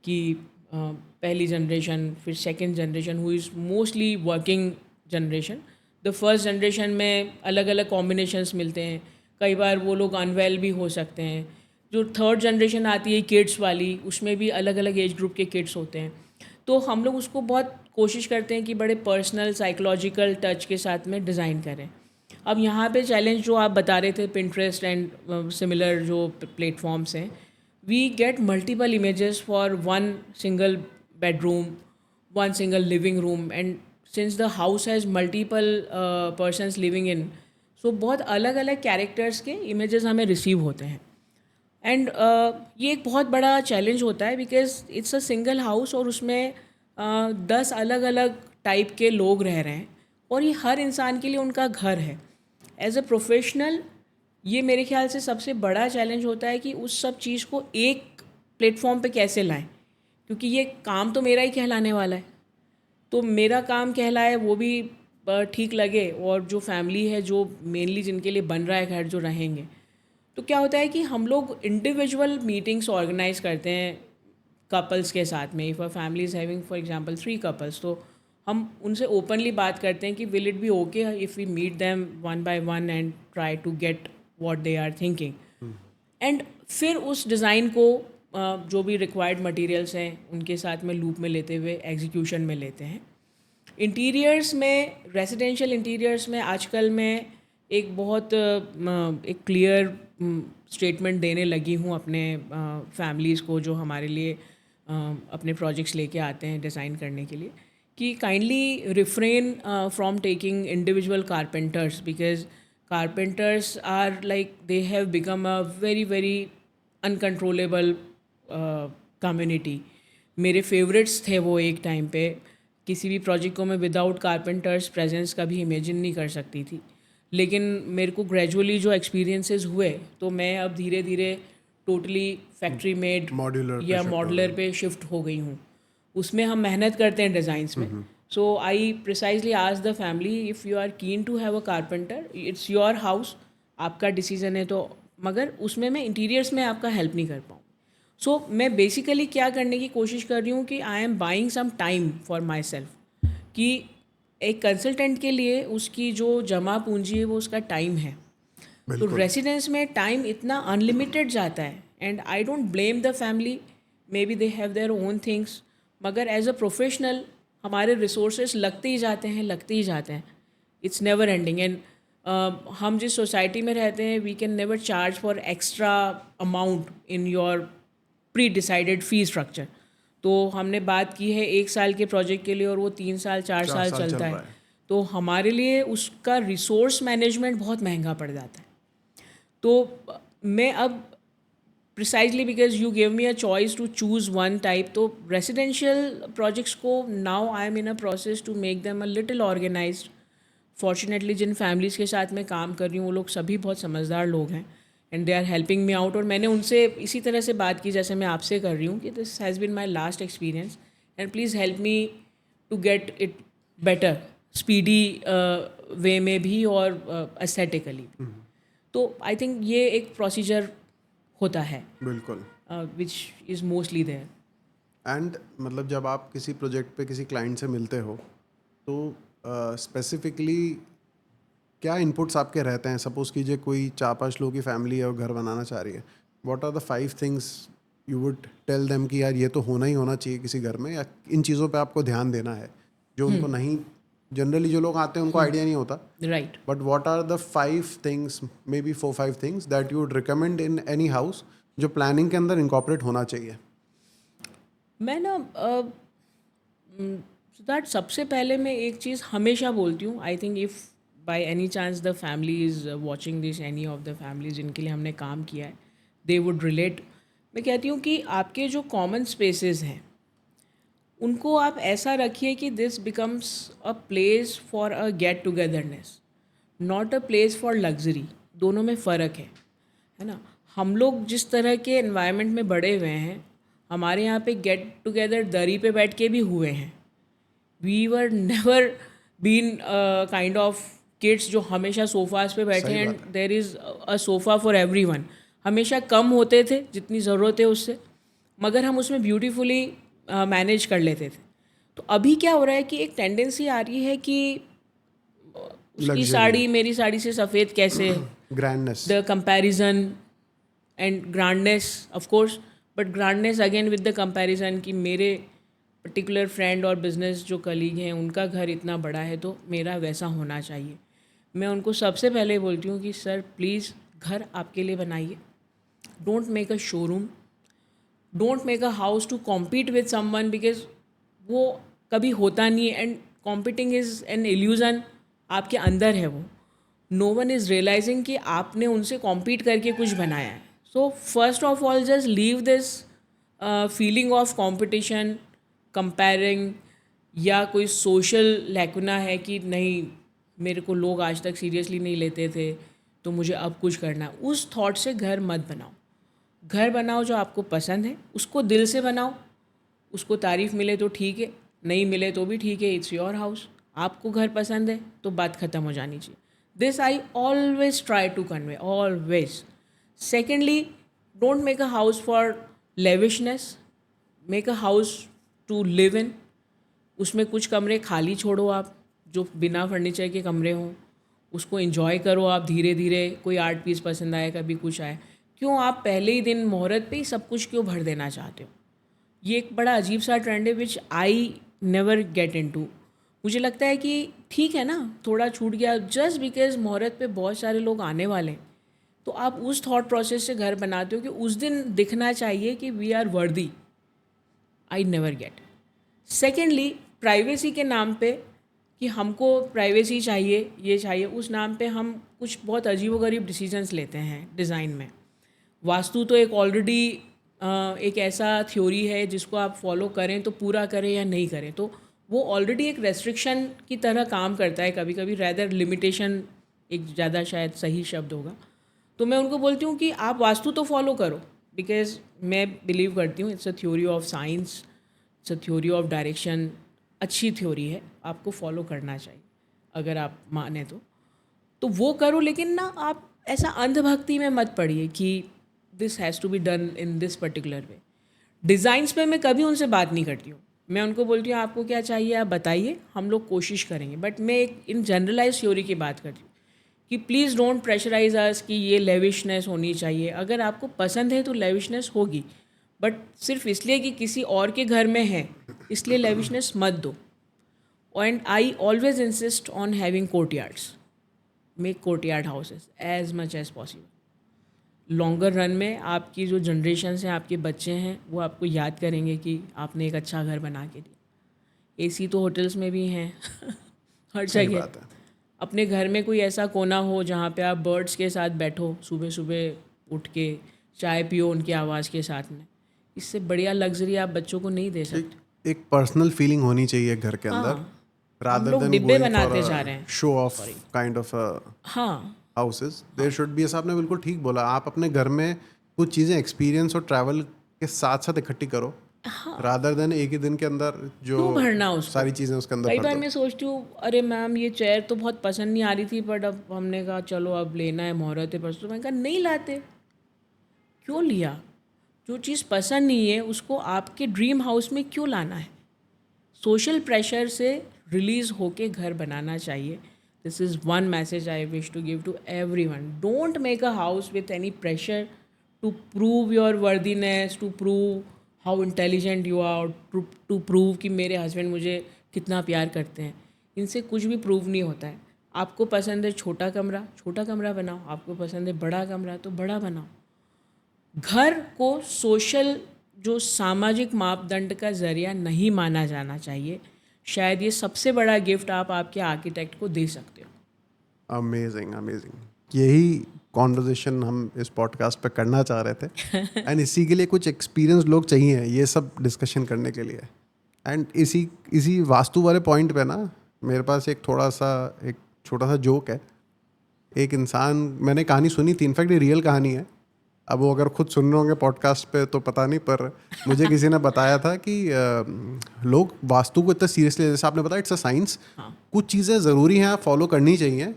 कि पहली जनरेशन, फिर second generation who is mostly working generation. The first generation में अलग अलग कॉम्बिनेशंस मिलते हैं, कई बार वो लोग अनवेल भी हो सकते हैं। जो थर्ड जनरेशन आती है किड्स वाली, उसमें भी अलग अलग एज ग्रुप के किड्स होते हैं। तो हम लोग उसको बहुत कोशिश करते हैं कि बड़े पर्सनल साइकोलॉजिकल टच के साथ में डिज़ाइन करें। अब यहाँ पे चैलेंज जो आप बता रहे थे, पिंटरेस्ट एंड सिमिलर जो प्लेटफॉर्म्स हैं, we get multiple images for one single bedroom, one single living room, and since the house has multiple persons living in, so बहुत अलग अलग कैरेक्टर्स के इमेजेस हमें रिसीव होते हैं। एंड ये एक बहुत बड़ा चैलेंज होता है because it's a single house और उसमें 10 अलग अलग टाइप के लोग रह रहे हैं और ये हर इंसान के लिए उनका घर है। एज अ प्रोफेशनल ये मेरे ख्याल से सबसे बड़ा चैलेंज होता है कि उस सब चीज़ को एक प्लेटफॉर्म पे कैसे लाएं, क्योंकि ये काम तो मेरा ही कहलाने वाला है। तो मेरा काम कहलाए वो भी ठीक लगे, और जो फैमिली है, जो मेनली जिनके लिए बन रहा है घर, जो रहेंगे। तो क्या होता है कि हम लोग इंडिविजुअल मीटिंग्स ऑर्गेनाइज करते हैं कपल्स के साथ में। If a family is having for example 3 couples, तो हम उनसे ओपनली बात करते हैं कि will it be okay if we meet them one by one and try to get what they are thinking. And फिर उस डिज़ाइन को जो भी रिक्वायर्ड मटेरियल्स हैं उनके साथ में लूप में लेते हुए एग्जीक्यूशन में लेते हैं। इंटीरियर्स में, रेजिडेंशियल इंटीरियर्स में आजकल मैं एक बहुत एक क्लियर स्टेटमेंट देने लगी हूँ अपने फैमिलीज़ को जो हमारे लिए अपने प्रोजेक्ट्स लेके आते हैं डिज़ाइन करने के लिए, कि kindly refrain from taking individual carpenters, because carpenters are like they have become a very very uncontrollable community. मेरे फेवरेट्स थे वो एक टाइम पे। किसी भी प्रोजेक्ट को मैं विदाउट कारपेंटर्स प्रेजेंस कभी इमेजिन नहीं कर सकती थी, लेकिन मेरे को ग्रेजुअली जो एक्सपीरियंसेस हुए तो मैं अब धीरे धीरे टोटली फैक्ट्री मेड या मॉडलर पे शिफ्ट हो गई हूँ। उसमें हम मेहनत करते हैं डिज़ाइंस में। So I precisely ask the family, if you are keen to have a carpenter, it's your house, आपका डिसीजन है, तो मगर उसमें मैं इंटीरियर्स में आपका हेल्प नहीं कर पाऊँ। सो मैं बेसिकली क्या करने की कोशिश कर रही हूँ कि I am buying some time for myself, कि एक कंसल्टेंट के लिए उसकी जो जमा पूंजी है वो उसका टाइम है। तो रेसिडेंस में टाइम इतना अनलिमिटेड जाता है, and I don't blame the family, may be they have their own things, मगर एज अ प्रोफेशनल हमारे रिसोर्सेज लगते ही जाते हैं, इट्स नेवर एंडिंग। एंड हम जिस सोसाइटी में रहते हैं, we can never charge for extra amount in your pre decided fee structure. तो हमने बात की है 1 साल के प्रोजेक्ट के लिए और वो 3 साल 4 साल चलता है, तो हमारे लिए उसका रिसोर्स मैनेजमेंट बहुत महंगा पड़ जाता है। तो मैं अब precisely because you give me a choice to choose one type, तो रेसिडेंशियल प्रोजेक्ट्स को now I am in a process to make them a little organised. Fortunately जिन फैमिलीज़ के साथ मैं काम कर रही हूँ वो लोग सभी बहुत समझदार लोग हैं, and they are helping me out. और मैंने उनसे इसी तरह से बात की जैसे मैं आपसे कर रही हूँ, कि this has been my last experience and please help me to get it better, speedy way में भी और एस्थेटिकली। तो आई थिंक ये एक प्रोसीजर होता है, बिल्कुल, which is mostly there. And मतलब जब आप किसी प्रोजेक्ट पे किसी क्लाइंट से मिलते हो तो स्पेसिफिकली क्या इनपुट्स आपके रहते हैं? सपोज कीजिए कोई 4-5 लोगों की फैमिली है और घर बनाना चाह रही है, what are the 5 things you would tell them कि यार ये तो होना ही होना चाहिए किसी घर में, या इन चीज़ों पे आपको ध्यान देना है जो उनको नहीं, जनरली जो लोग आते हैं उनको आइडिया नहीं होता, right. But what are the 5 things, maybe 4-5 things that you would recommend in any house जो प्लानिंग के अंदर इंकॉर्पोरेट होना चाहिए? मैं ना दैट सबसे पहले मैं एक चीज़ हमेशा बोलती हूँ, आई think if by any chance the family is watching this, any of the family जिनके लिए हमने काम किया है, दे वुड रिलेट। मैं कहती हूँ कि आपके जो कॉमन स्पेसेस हैं उनको आप ऐसा रखिए कि this becomes a place for a get togetherness, not a place for luxury. दोनों में फ़र्क है ना। हम लोग जिस तरह के एनवायरनमेंट में बड़े हुए हैं, हमारे यहाँ पे गेट टुगेदर दरी पे बैठ के भी हुए हैं। We were never been kind of kids जो हमेशा सोफाज पे बैठे हैं, and there is a sofa for everyone. हमेशा कम होते थे जितनी ज़रूरत है उससे, मगर हम उसमें ब्यूटीफुली मैनेज कर लेते थे। तो अभी क्या हो रहा है कि एक टेंडेंसी आ रही है कि उसकी साड़ी मेरी साड़ी से सफ़ेद कैसे, grandness, the comparison and grandness of course, but grandness again with the comparison कि मेरे पर्टिकुलर फ्रेंड और बिजनेस जो कलीग हैं उनका घर इतना बड़ा है तो मेरा वैसा होना चाहिए। मैं उनको सबसे पहले बोलती हूँ कि सर प्लीज़ घर आपके लिए बनाइए, don't make a showroom, don't make a house to compete with someone, because वो कभी होता नहीं है and competing is an illusion, आपके अंदर है वो। नो वन इज़ रियलाइजिंग कि आपने उनसे कॉम्पीट करके कुछ बनाया है। So first of all just leave this feeling of competition, comparing, या कोई सोशल लैकुना है कि नहीं मेरे को लोग आज तक सीरियसली नहीं लेते थे तो मुझे अब कुछ करना है। उस थॉट से घर मत बनाओ। घर बनाओ जो आपको पसंद है, उसको दिल से बनाओ, उसको तारीफ़ मिले तो ठीक है, नहीं मिले तो भी ठीक है, इट्स योर हाउस। आपको घर पसंद है तो बात ख़त्म हो जानी चाहिए। This I always try to convey, always. Secondly, don't make a house for lavishness, make a house to live in. उसमें कुछ कमरे खाली छोड़ो आप, जो बिना फर्नीचर के कमरे हों, उसको एंजॉय करो आप धीरे धीरे। कोई आर्ट पीस पसंद आए, कभी कुछ आए, क्यों आप पहले ही दिन मुहूर्त पे ही सब कुछ क्यों भर देना चाहते हो? ये एक बड़ा अजीब सा ट्रेंड है विच आई नेवर गेट इनटू। मुझे लगता है कि ठीक है ना, थोड़ा छूट गया, जस्ट बिकॉज मुहूर्त पे बहुत सारे लोग आने वाले हैं तो आप उस थॉट प्रोसेस से घर बनाते हो कि उस दिन दिखना चाहिए कि we are worthy. I never get. Secondly, privacy के नाम पे कि हमको प्राइवेसी चाहिए, ये चाहिए, उस नाम पे हम कुछ बहुत अजीबोगरीब डिसीजंस लेते हैं डिज़ाइन में। वास्तु तो एक ऑलरेडी एक ऐसा थ्योरी है जिसको आप फॉलो करें तो पूरा करें या नहीं करें, तो वो ऑलरेडी एक रेस्ट्रिक्शन की तरह काम करता है कभी कभी, रैदर लिमिटेशन एक ज़्यादा शायद सही शब्द होगा। तो मैं उनको बोलती हूँ कि आप वास्तु तो फॉलो करो, बिकॉज मैं बिलीव करती हूँ it's a theory of science, it's a theory of direction, अच्छी थ्योरी है, आपको फॉलो करना चाहिए अगर आप माने तो वो करो। लेकिन ना आप ऐसा अंधभक्ति में मत पड़िए कि this has to be done in this particular way. Designs पे मैं कभी उनसे बात नहीं करती हूँ, मैं उनको बोलती हूँ आपको क्या चाहिए आप बताइए, हम लोग कोशिश करेंगे। बट मैं एक इन जनरलाइज थ्योरी की बात करती हूँ कि प्लीज़ डोंट प्रेशराइज अस कि ये लेविशनेस होनी चाहिए। अगर आपको पसंद है तो लेविशनेस होगी, बट सिर्फ इसलिए कि किसी और के घर में है इसलिए लेविशनेस मत दो। And I always insist on having courtyards, make courtyard houses as much as possible. Longer run में आपकी जो जनरेशन हैं, आपके बच्चे हैं, वो आपको याद करेंगे कि आपने एक अच्छा घर बना के दिया। एसी तो होटल्स में भी हैं हर जगह। अपने घर में कोई ऐसा कोना हो जहाँ पे आप बर्ड्स के साथ बैठो, सुबह सुबह उठ के चाय पियो उनकी आवाज़ के साथ में। इससे बढ़िया लग्जरी आप बच्चों को नहीं दे सकते। एक पर्सनल फीलिंग होनी चाहिए घर के अंदर, हम rather लोग than डिब्बे going for बनाते a जा रहे हैं। show off kind of a हाँ, houses. There should be, ऐसा आपने बिल्कुल ठीक बोला, आप अपने घर में कुछ चीज़ें एक्सपीरियंस और ट्रैवल के साथ साथ इकट्ठी करो, rather than एक ही दिन के अंदर जो क्यों भरना उसको? सारी चीज़ें उसके अंदर कई भर बार दो। मैं सोचती हूँ अरे मैम ये चेयर तो बहुत पसंद नहीं आ रही थी, बट अब हमने कहा चलो अब लेना है, मुहूर्त है परसों। मैंने कहा नहीं लाते, क्यों लिया? जो चीज़ पसंद नहीं है उसको आपके ड्रीम हाउस में क्यों लाना है? सोशल प्रेशर से रिलीज़ होके घर बनाना चाहिए। This is one message I wish to give to everyone. Don't make a house with any pressure to prove your worthiness, to prove how intelligent you are, to prove कि मेरे हस्बैंड मुझे कितना प्यार करते हैं। इनसे कुछ भी प्रूव नहीं होता है। आपको पसंद है छोटा कमरा बनाओ, आपको पसंद है बड़ा कमरा तो बड़ा बनाओ। घर को सोशल जो सामाजिक मापदंड का ज़रिया नहीं माना जाना चाहिए। शायद ये सबसे बड़ा गिफ्ट आप आपके आर्किटेक्ट को दे सकते हो। अमेजिंग अमेजिंग, यही कॉन्वर्जेसन हम इस पॉडकास्ट पे करना चाह रहे थे एंड इसी के लिए कुछ एक्सपीरियंस लोग चाहिए ये सब डिस्कशन करने के लिए। एंड इसी वास्तु वाले पॉइंट पे ना मेरे पास एक छोटा सा जोक है। एक इंसान, मैंने कहानी सुनी थी, इनफैक्ट ये रियल कहानी है, अब वो अगर खुद सुन रहे होंगे पॉडकास्ट पे तो पता नहीं, पर मुझे किसी ने बताया था कि लोग वास्तु को इतना सीरियसली, जैसे आपने बताया इट्स अ साइंस, कुछ चीज़ें ज़रूरी हैं, आप फॉलो करनी चाहिए।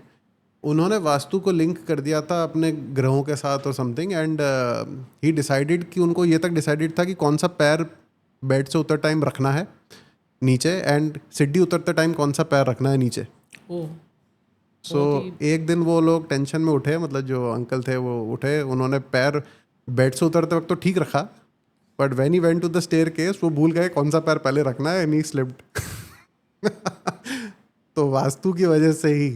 उन्होंने वास्तु को लिंक कर दिया था अपने ग्रहों के साथ और समथिंग, एंड ही डिसाइडेड कि उनको ये तक डिसाइडेड था कि कौन सा पैर बेड से उतर टाइम रखना है नीचे, एंड सीढ़ी उतरते टाइम कौन सा पैर रखना है नीचे। ओह, सो एक दिन वो लोग टेंशन में उठे, मतलब जो अंकल थे वो उठे, उन्होंने पैर बेड से उतरते वक्त तो ठीक रखा, but when he went to the staircase वो भूल गए कौन सा पैर पहले रखना है, एंड ही स्लिप्ड। तो वास्तु की वजह से ही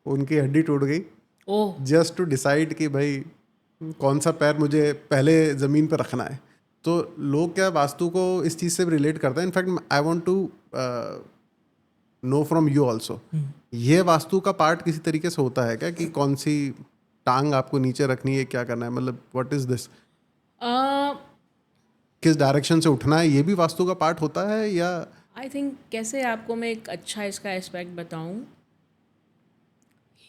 उनकी हड्डी टूट गई, ओह जस्ट टू डिसाइड कि भाई कौन सा पैर मुझे पहले ज़मीन पर रखना है। तो लोग क्या वास्तु को इस चीज़ से रिलेट करते हैं। In fact I want to know from you also, ये वास्तु का पार्ट किसी तरीके से होता है क्या, कि कौन सी टांग आपको नीचे रखनी है, क्या करना है, मतलब व्हाट इज़ दिस, किस डायरेक्शन से उठना है, ये भी वास्तु का पार्ट होता है या? आई थिंक कैसे आपको मैं एक अच्छा इसका एस्पेक्ट बताऊं,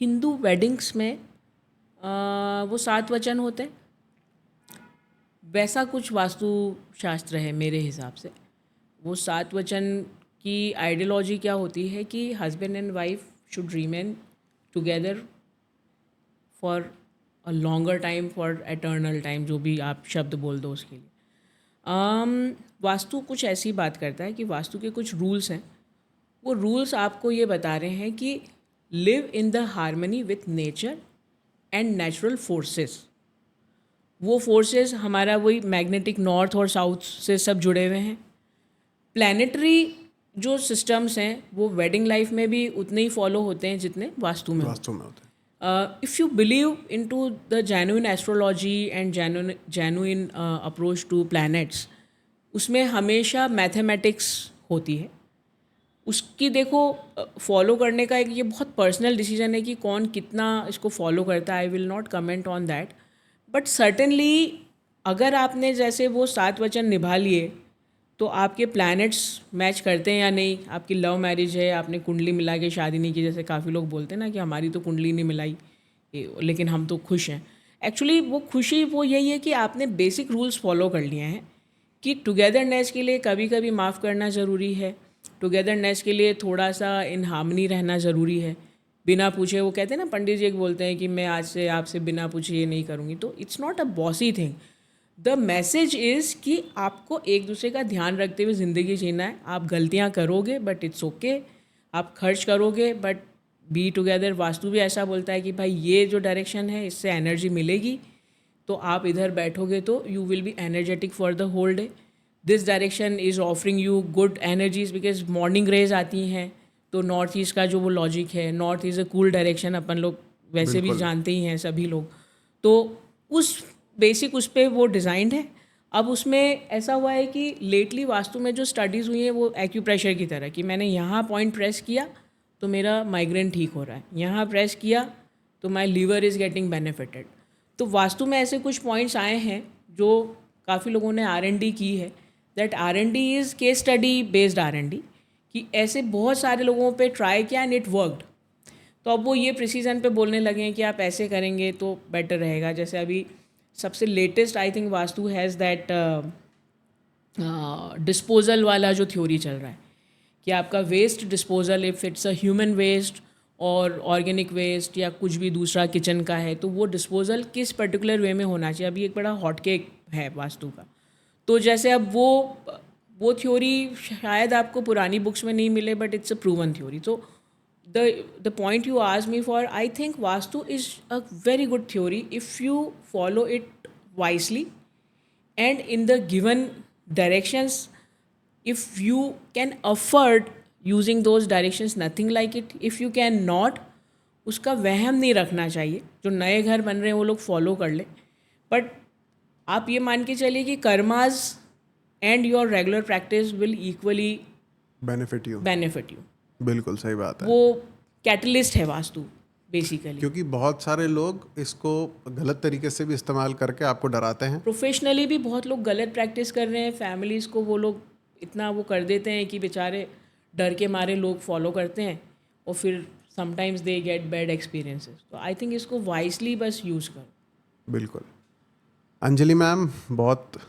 हिंदू वेडिंग्स में वो 7 वचन होते हैं, वैसा कुछ वास्तु शास्त्र है मेरे हिसाब से। वो 7 वचन की आइडियोलॉजी क्या होती है कि husband and wife should remain together for a longer time, for eternal time, जो भी आप शब्द बोल दो उसके लिए। वास्तु कुछ ऐसी बात करता है कि वास्तु के कुछ रूल्स हैं, वो रूल्स आपको ये बता रहे हैं कि live in the harmony with nature and natural forces. वो फोर्सेस हमारा वही मैग्नेटिक नॉर्थ और साउथ से सब जुड़े हुए हैं। प्लानिटरी जो सिस्टम्स हैं वो वेडिंग लाइफ में भी उतने ही फॉलो होते हैं जितने वास्तु में वास्तु में होता है। If you believe in to the genuine astrology and genuine approach to planets, उसमें हमेशा मैथमेटिक्स होती है। उसकी देखो फॉलो करने का एक ये बहुत पर्सनल डिसीजन है कि कौन कितना इसको फॉलो करता है। I will not comment on that, but certainly अगर आपने जैसे वो 7 वचन निभा लिए तो आपके प्लैनेट्स मैच करते हैं या नहीं। आपकी लव मैरिज है, आपने कुंडली मिला के शादी नहीं की, जैसे काफ़ी लोग बोलते हैं ना कि हमारी तो कुंडली नहीं मिलाई लेकिन हम तो खुश हैं। एक्चुअली वो खुशी वो यही है कि आपने बेसिक रूल्स फॉलो कर लिए हैं कि टुगेदरनेस के लिए कभी कभी माफ़ करना ज़रूरी है, टुगेदरनेस के लिए थोड़ा सा इन हार्मनी रहना ज़रूरी है। बिना पूछे, वो कहते हैं ना, पंडित जी एक बोलते हैं कि मैं आज से आपसे बिना पूछे ये नहीं करूँगी, तो it's not a bossy thing. The message is कि आपको एक दूसरे का ध्यान रखते हुए ज़िंदगी जीना है। आप गलतियाँ करोगे बट इट्स ओके, आप खर्च करोगे बट बी टुगेदर। वास्तु भी ऐसा बोलता है कि भाई ये जो डायरेक्शन है इससे एनर्जी मिलेगी, तो आप इधर बैठोगे तो you will be energetic for the whole day. This direction is offering you good energies because morning rays आती हैं। तो नॉर्थ ईस्ट का जो वो लॉजिक है, north is a cool direction, अपन लोग वैसे भी जानते ही हैं सभी लोग। तो उस बेसिक उस पर वो डिज़ाइंड है। अब उसमें ऐसा हुआ है कि लेटली वास्तु में जो स्टडीज़ हुई हैं वो एक्यूप्रेशर की तरह, कि मैंने यहाँ पॉइंट प्रेस किया तो मेरा माइग्रेन ठीक हो रहा है, यहाँ प्रेस किया तो माई लीवर इज़ गेटिंग बेनिफिटेड। तो वास्तु में ऐसे कुछ पॉइंट्स आए हैं जो काफ़ी लोगों ने R&D की है। That R&D is case study based R&D, कि ऐसे बहुत सारे लोगों पे ट्राई किया एंड इट वर्कड। तो अब वो ये प्रिसीजन पे बोलने लगे हैं कि आप ऐसे करेंगे तो बेटर रहेगा। जैसे अभी सबसे latest I think vastu has that disposal वाला जो थ्योरी चल रहा है कि आपका waste disposal, if it's a human waste और ऑर्गेनिक वेस्ट या कुछ भी दूसरा किचन का है, तो वो डिस्पोजल किस पर्टिकुलर वे में होना चाहिए। अभी एक बड़ा हॉट केक है वास्तु का। तो जैसे अब वो थ्योरी शायद आपको पुरानी बुक्स में नहीं मिले, but it's a proven theory. तो the point you asked me for, I think Vastu is a very good theory if you follow it wisely and in the given directions. If you can afford using those directions, nothing like it. If you can not, उसका वहम नहीं रखना चाहिए। जो नए घर बन रहे हैं वो लोग फॉलो कर ले, बट आप ये मान के चलिए कि karmas and your regular practice will equally benefit you. बिल्कुल सही बात है। वो कैटलिस्ट है वास्तु बेसिकली। क्योंकि बहुत सारे लोग इसको गलत तरीके से भी इस्तेमाल करके आपको डराते हैं। प्रोफेशनली भी बहुत लोग गलत प्रैक्टिस कर रहे हैं। फैमिलीज़ को वो लोग इतना वो कर देते हैं कि बेचारे डर के मारे लोग फॉलो करते हैं और फिर sometimes they get bad experiences. तो आई थिंक इसको वाइसली बस यूज़ करो। बिल्कुल। अंजलि मैम, बहुत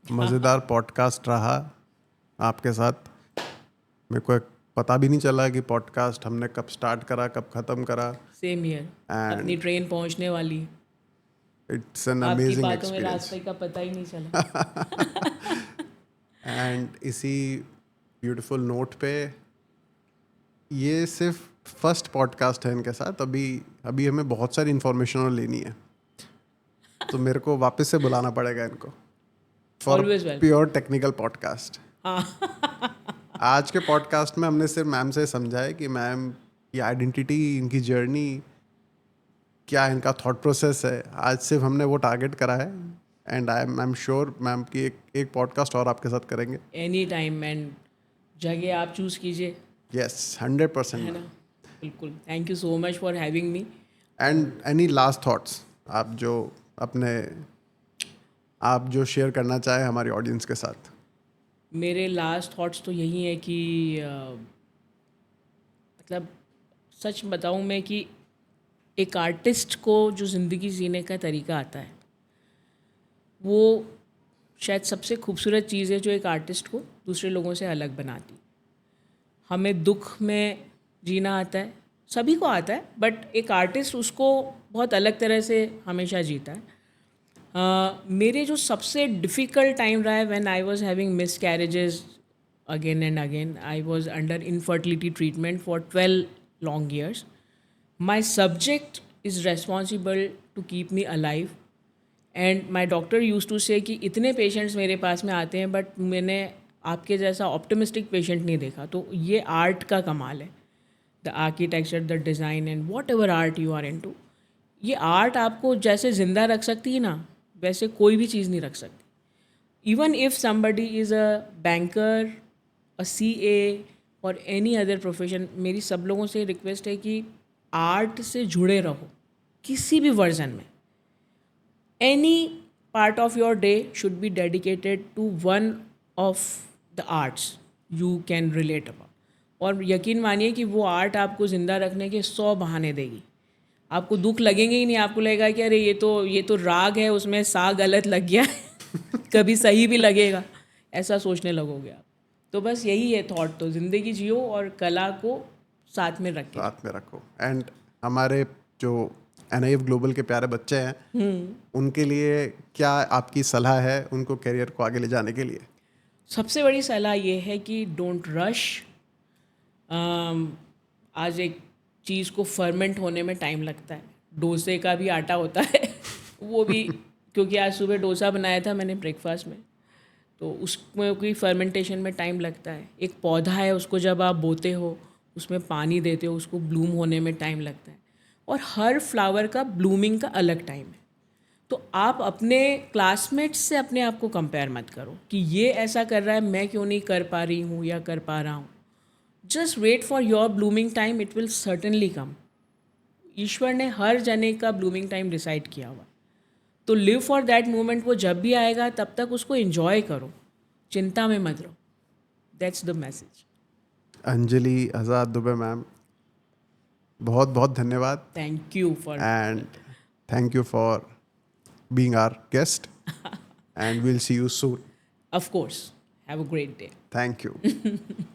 मज़ेदार पॉडकास्ट रहा आपके साथ। मेरे को पता भी नहीं चला कि पॉडकास्ट हमने कब स्टार्ट करा कब ख़त्म करा। सेम ईयर, अपनी ट्रेन पहुंचने वाली। इट्स एन आपकी अमेजिंग बातों में एक्सपीरियंस। रास्ते का पता ही नहीं चला। एंड इसी ब्यूटीफुल नोट पे ये सिर्फ फर्स्ट पॉडकास्ट है इनके साथ, अभी अभी हमें बहुत सारी इन्फॉर्मेशन और लेनी है, तो मेरे को वापस से बुलाना पड़ेगा इनको for Always welcome. Pure technical podcast. हाँ आज के पॉडकास्ट में हमने सिर्फ मैम से समझा है कि मैम की आइडेंटिटी, इनकी जर्नी क्या, इनका थॉट प्रोसेस है। आज सिर्फ हमने वो टारगेट करा है, and I am sure ma'am की एक पॉडकास्ट और आपके साथ करेंगे। एनी टाइम एंड जगह आप चूज़ कीजिए, यस, है 100%। ना? बिल्कुल। Thank you so much for having me. And any last thoughts आप जो शेयर करना चाहे हमारी ऑडियंस के साथ? मेरे लास्ट थॉट्स तो यही है कि मतलब सच बताऊं मैं कि एक आर्टिस्ट को जो ज़िंदगी जीने का तरीका आता है, वो शायद सबसे खूबसूरत चीज़ है जो एक आर्टिस्ट को दूसरे लोगों से अलग बनाती। हमें दुख में जीना आता है, सभी को आता है, बट एक आर्टिस्ट उसको बहुत अलग तरह से हमेशा जीता है। मेरे जो सबसे डिफ़िकल्ट टाइम रहा है when I was having miscarriages again and again, I was under infertility treatment for 12 long years. My subject is responsible to keep me alive, and my doctor use to say कि इतने पेशेंट्स मेरे पास में आते हैं बट मैंने आपके जैसा ऑप्टिमिस्टिक पेशेंट नहीं देखा। तो ये आर्ट का कमाल है, the architecture, the design and whatever art you are into. ये आर्ट आपको जैसे ज़िंदा रख सकती है ना, वैसे कोई भी चीज़ नहीं रख सकती। Even if somebody is a banker, a CA और एनी अदर प्रोफेशन, मेरी सब लोगों से रिक्वेस्ट है कि आर्ट से जुड़े रहो किसी भी वर्जन में। Any part of your day should be dedicated to one of the arts you can relate about, और यकीन मानिए कि वो आर्ट आपको ज़िंदा रखने के 100 बहाने देगी। आपको दुख लगेंगे ही नहीं, आपको लगेगा कि अरे ये तो राग है, उसमें सा गलत लग गया है कभी सही भी लगेगा, ऐसा सोचने लगोगे आप। तो बस यही है थॉट, तो ज़िंदगी जियो और कला को साथ में रखें। साथ में रखो। एंड हमारे जो NIF ग्लोबल के प्यारे बच्चे हैं, उनके लिए क्या आपकी सलाह है उनको करियर को आगे ले जाने के लिए? सबसे बड़ी सलाह ये है कि डोंट रश। आज एक चीज़ को फर्मेंट होने में टाइम लगता है, डोसे का भी आटा होता है वो भी, क्योंकि आज सुबह डोसा बनाया था मैंने ब्रेकफास्ट में, तो उसमें कोई फर्मेंटेशन में टाइम लगता है। एक पौधा है, उसको जब आप बोते हो, उसमें पानी देते हो, उसको ब्लूम होने में टाइम लगता है, और हर फ्लावर का ब्लूमिंग का अलग टाइम है। तो आप अपने क्लासमेट्स से अपने आप को कंपेयर मत करो कि ये ऐसा कर रहा है, मैं क्यों नहीं कर पा रही हूँ या कर पा रहा हूँ। Just wait for your blooming time, it will certainly come. ईश्वर ने हर जने का ब्लूमिंग टाइम डिसाइड किया हुआ, तो लिव फॉर दैट मोमेंट। वो जब भी आएगा तब तक उसको एंजॉय करो, चिंता में मत रहो। That's the message. Anjali Azad Dubey ma'am, बहुत बहुत धन्यवाद, thank you for and thank you for being our guest, and we'll see you soon. Of course, have a great day. Thank you.